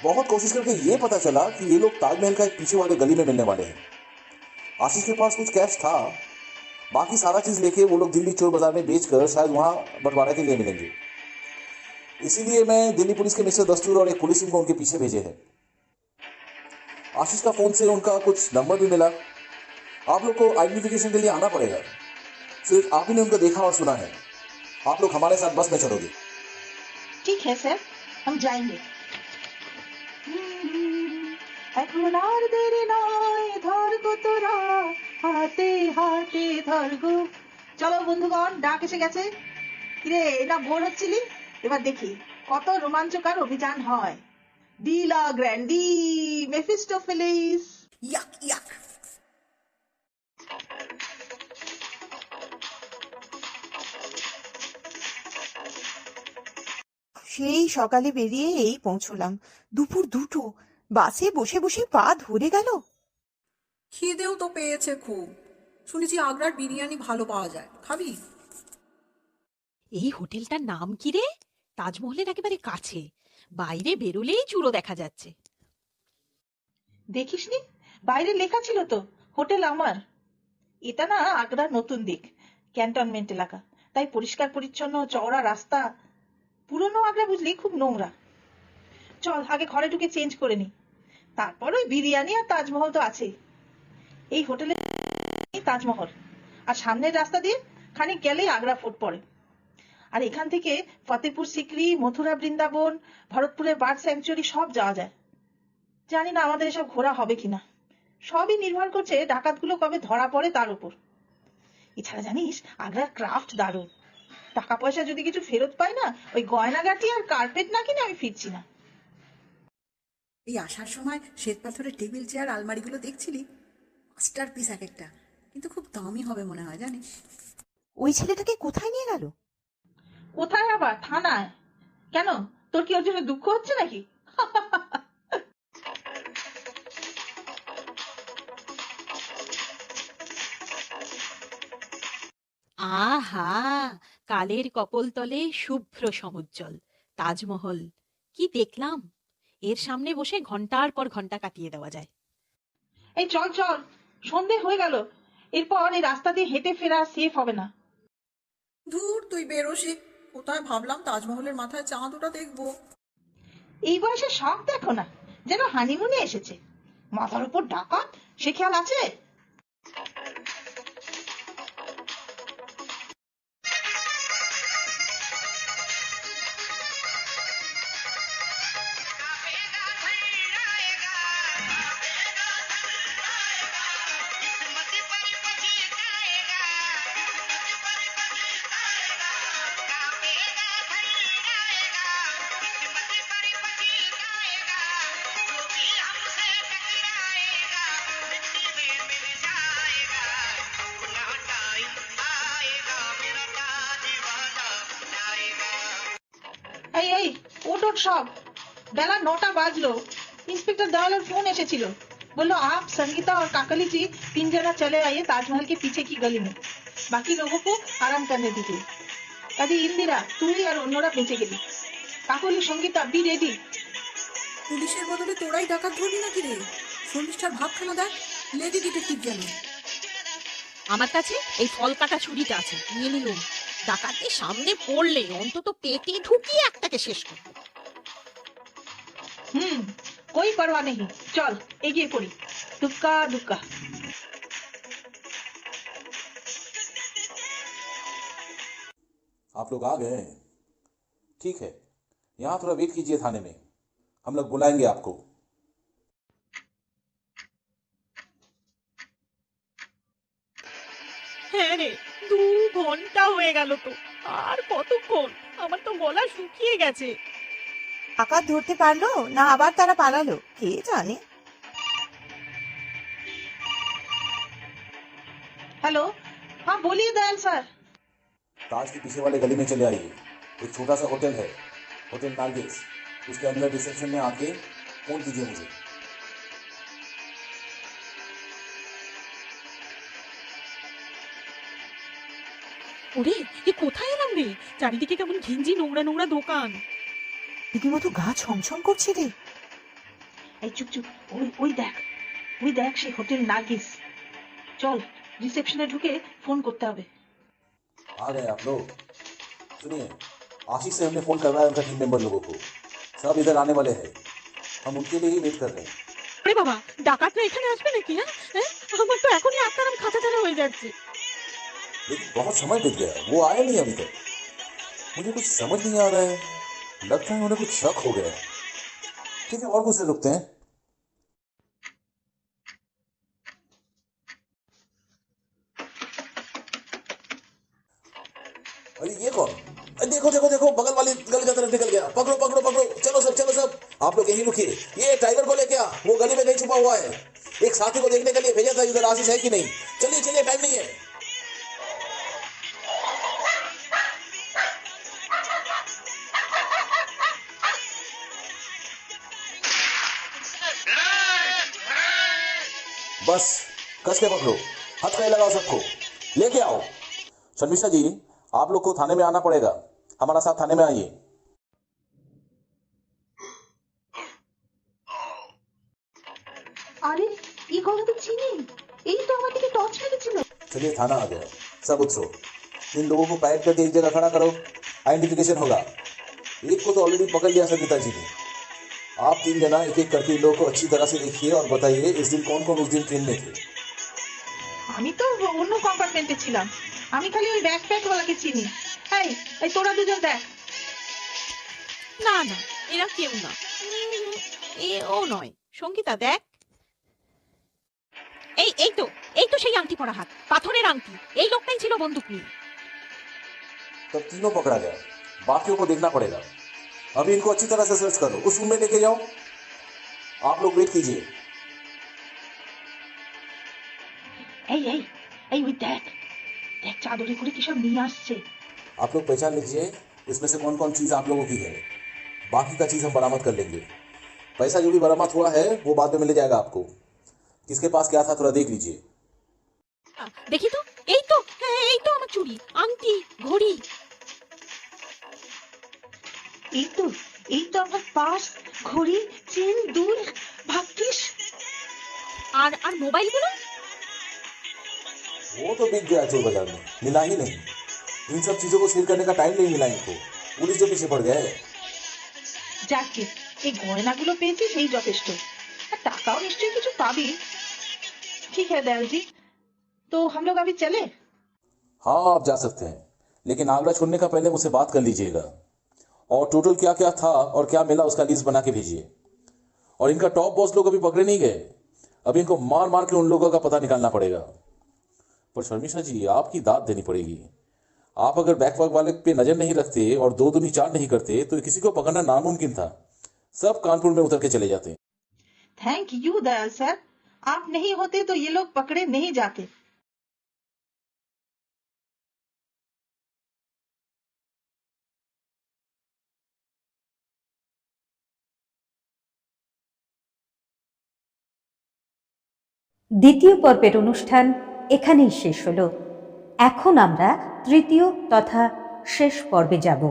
बहुत कोशिश करके ये पता चला कि ये लोग ताजमहल का एक पीछे वाले गली में मिलने वाले हैं। आशीष के पास कुछ कैश था, बाकी सारा चीज लेके वो लोग दिल्ली चोर बाजार में बेचकर शायद वहां बंटवारा के लिए मिलेंगे। इसीलिए मैं दिल्ली पुलिस के मिस्टर दस्तूर और एक पुलिस को उनके पीछे भेजे हैं। आशीष का फोन से उनका कुछ नंबर भी मिला। आप लोग को आइडेंटिफिकेशन के लिए आना पड़ेगा। सिर्फ आप ही ने उनको देखा और सुना है। आप लोग हमारे साथ बस में चलोगे। ठीक है सर, हम जाएंगे। এখন আর দেরি নয়, ধর গো তোরা, হাতে হাতে ধর গো। চলো বন্ধুগণ, ডাক এসে গেছে। কিরে, এটা বোর হচ্ছিলি? এবার দেখি কত রোমাঞ্চকর অভিযান হয়। ডিলা গ্র্যান্ডি, মেফিস্টোফেলিস। ইয়াক ইয়াক। সেই সকালে বেরিয়ে এই পৌঁছলাম, দুপুর 2টো, বাসে বসে বসে পা ধরে গেল। খিদেও তো পেয়েছে খুব, শুনেছি আগ্রার বিরিয়ানি ভালো পাওয়া যায়, খাবি? এই হোটেলটার নাম কি রে? তাজমহলের একেবারে কাছে, বাইরে বেরোলেই চূড়ো দেখা যাচ্ছে। দেখিসনি, বাইরে লেখা ছিল তো হোটেল আমার। এটা না আগ্রার নতুন দিক, ক্যান্টনমেন্ট এলাকা, তাই পরিষ্কার পরিচ্ছন্ন, চওড়া রাস্তা। পুরনো আগ্রা বুঝলি খুব নোংরা। চল আগে ঘরে ঢুকে চেঞ্জ করে নি, তারপর ওই বিরিয়ানি আর তাজমহল তো আছেই। এই হোটেলে তাজমহল, আর সামনের রাস্তা দিয়ে খানিক গেলেই আগ্রা ফোর্ট পড়ে। আর এখান থেকে ফতেপুর সিকরি, মথুরা বৃন্দাবন, ভরতপুরের বার্ড স্যাংচুয়ারি সব যাওয়া যায়। জানি না আমাদের এসব ঘোরা হবে কিনা, সবই নির্ভর করছে ডাকাতগুলো কবে ধরা পড়ে তার উপর। এছাড়া জানিস আগ্রার ক্রাফট দারুণ। টাকা পয়সা যদি কিছু ফেরত পাই না, ওই গয়নাগাটি আর কার্পেট না কিনে আমি ফিরছি না। এই আসার সময় শ্বেত পাথরের টেবিল চেয়ার আলমারিগুলো দেখছিলি? মাস্টার পিস এক একটা, কিন্তু খুব দামি হবে মনে হয় জানিস। ওই ছেলেটাকে কোথায় নিয়ে গেল? কোথায় আবার? থানায়। কেন, তোর কি ওর জন্য দুঃখ হচ্ছে নাকি? আহা, কালের কপোলতলে শুভ্র সমুজ্জ্বল তাজমহল, কি দেখলাম! এর সামনে বসে ঘন্টার পর ঘন্টা কাটিয়ে দেওয়া যায়। এই চল চল, সন্ধে হয়ে গেল। এরপর এই রাস্তা দিয়ে হেঁটে ফেরা সেফ হবে না। ধুর, তুই বেরোসি কোথায়, ভাবলাম তাজমহলের মাথায় চাঁদ ওটা দেখবো। এই বয়সে শখ দেখো না, যেন হানিমুনে এসেছে। মাথার উপর ডাকাত, সে খেয়াল আছে? এই এই ওট ওট সব, বেলা 9টা বাজলো। इंस्पेक्टर दयाल फोन एसेছিল, बोलो आप संगीता और काकली जी 3 जना चले आइए ताजमहल के पीछे की गली में, बाकी लोगों को आराम करने दीजिए। কাজে ইন্দিরা, তুই আর অন্যরা বেঁচে গেলি। কাকলি, সঙ্গীতা, বি রেডি। পুলিশের বদলে তোরাই ডাকাত ধরবি নাকি রে? শর্মিষ্ঠার ভাবখানা দেখ, লেডি ডিটেকটিভ যেন। আমার কাছে এই ফল কাটা ছুরিটা আছে, নিয়ে নিলুম। ডাকাতের সামনে পড়লে অন্তত পেটে ঢুকিয়ে একটাকে শেষ করব। कोई परवाह नहीं, चल एगिए पड़ी, दुक्का दुक्का। आप लोग आ गए हैं? ठीक है, यहाँ थोड़ा वेट कीजिए थाने में, हम लोग बुलाएंगे आपको। হ্যাঁ রে, 2 ঘন্টা হয়ে গেল তো, আর কতক্ষণ? আমার তো গলা শুকিয়ে গেছে। ডাকাত ধরতে পারলো না আবার তারা পালালো কে জানে। हेलो, हाँ बोलिए दयाल सर। ताज के पीछे वाले गली में चले आइए, एक छोटा सा होटल है, होटल नारगिस, उसके अंदर रिसेप्शन में आके फोन कीजिए मुझे। ওরে, এ কোথায় এলাম রে? চারিদিকে কেমন ঘিঞ্জি নোংরা নোংরা দোকান। রীতিমতো গা ছমছম করছে রে। এই চুপ চুপ, ওই দেখ সেই হোটেল নার্গিস। চল রিসেপশনে ঢুকে ফোন করতে হবে। आ गए आप लोग? सुनिए, आशीष से हमने फोन करवाया उनका टीम मेंबर लोगों को, सब इधर आने वाले हैं, हम उनके लिए ही वेट कर रहे हैं। আরে বাবা, ডাকাতরা এখানে আসবে নাকি? হ্যাঁ, আমার তো এখনই আত্মারাম খাঁচা ছাড়া হয়ে যাচ্ছে। लेकिन बहुत समय बीत गया, वो आए नहीं अभी तक। मुझे कुछ समझ नहीं आ रहा है, लगता है उन्हें कुछ शक हो गया। ठीक है, और कुछ से रुकते हैं। अरे ये कौन? अरे देखो देखो देखो, बगल वाली गली का तरफ निकल गया। पकड़ो पकड़ो पकड़ो, चलो सब आप लोग यहीं रुकिए। ये टाइगर को लेके आ, वो गली में कहीं छुपा हुआ है। एक साथी को देखने के लिए भेजा था, इधर आशीष है कि नहीं। चलिए चलिए, टाइम नहीं है। बस कस के पकड़ो, हाथ नहीं लगाओ, सबको लेके आओ। शर्मिष्ठा जी, आप लोग को थाने में आना पड़ेगा, हमारा साथ थाने में आइए। আরে এই গলা তো চিনি, এই তো আমার দিকে টর্চ মেরেছিল। चलिए, थाना आ गया, सब उतरो। इन लोगों को पैक करके एक जगह खड़ा करो, आइडेंटिफिकेशन होगा। एक को तो ऑलरेडी पकड़ लिया संगीता जी ने। आप 3 जना एक एक करके इन लोगों को अच्छी तरह से देखिए और बताइए इस दिन कौन कौन उस दिन ट्रेन में थे। আমি তো অন্য কম্পার্টমেন্টে ছিলাম, আমি খালি ওই ব্যাকপ্যাক ওয়ালাকে চিনি। এই তোরা দুজন দেখ। না না, এরা কেউ না। ও নয়, সঙ্গীতা দেখ। এই তো সেই আংটি পরা হাত, পাথরের আংটি। এই লোকটাই ছিল বন্দুক নিয়ে। तब तीनों पकड़ा गया, बाकियों को देखना पड़ेगा। अभी इनको अच्छी तरह से सर्च करो, उस रूम में लेके जाओ। आप लोग वेट कीजिए। এই ওই দেখ চাদরে করে কিসব নিয়ে আসছে। आप लोग पहचान लीजिए इसमें से कौन कौन चीज आप लोगों की है, बाकी का चीज हम बरामद कर लेंगे। पैसा जो भी बरामद हुआ है वो बाद में मिल जाएगा आपको। किसके पास क्या था थोड़ा देख लीजिए। দেখি তো, এই তো আমার চুড়ি, আংটি, ঘড়ি। এই তো আমার পার্স, ঘড়ি, চেন, দুল, ভাগ্যিস। আর মোবাইলগুলো? वो तो बिक गया चोर बाजार में, मिला ही नहीं। इन सब चीजों को सील करने का टाइम नहीं मिला इनको, पुलिस जो पीछे पड़ गए। যাকে এই গয়নাগুলো পেয়েছি সেই যথেষ্ট, আর টাকাও নিশ্চয়ই কিছু পাবি। ঠিক है दयाल जी, तो हम लोग अभी चले? हाँ, आप जा सकते हैं, लेकिन आगरा छोड़ने का पहले मुझसे बात कर लीजिएगा और टोटल क्या क्या था और क्या मिला उसका लिस्ट बना के भेजिए। और इनका टॉप बॉस लोग अभी पकड़े नहीं गए, अभी इनको मार मार के उन लोगों का पता निकालना पड़ेगा। पर शर्मिष्ठा जी, आपकी दाद देनी पड़ेगी। आप अगर बैकवर्क वाले पे नजर नहीं रखते और 2 दूनी 4 नहीं करते तो किसी को पकड़ना नामुमकिन था। सब कानपुर में उतर के चले जाते। थैंक यू दयाल सर, आप नहीं होते तो ये लोग पकड़े नहीं जाते। দ্বিতীয় পর্বের অনুষ্ঠান এখানেই শেষ হলো। এখন আমরা তৃতীয় তথা শেষ পর্বে যাব।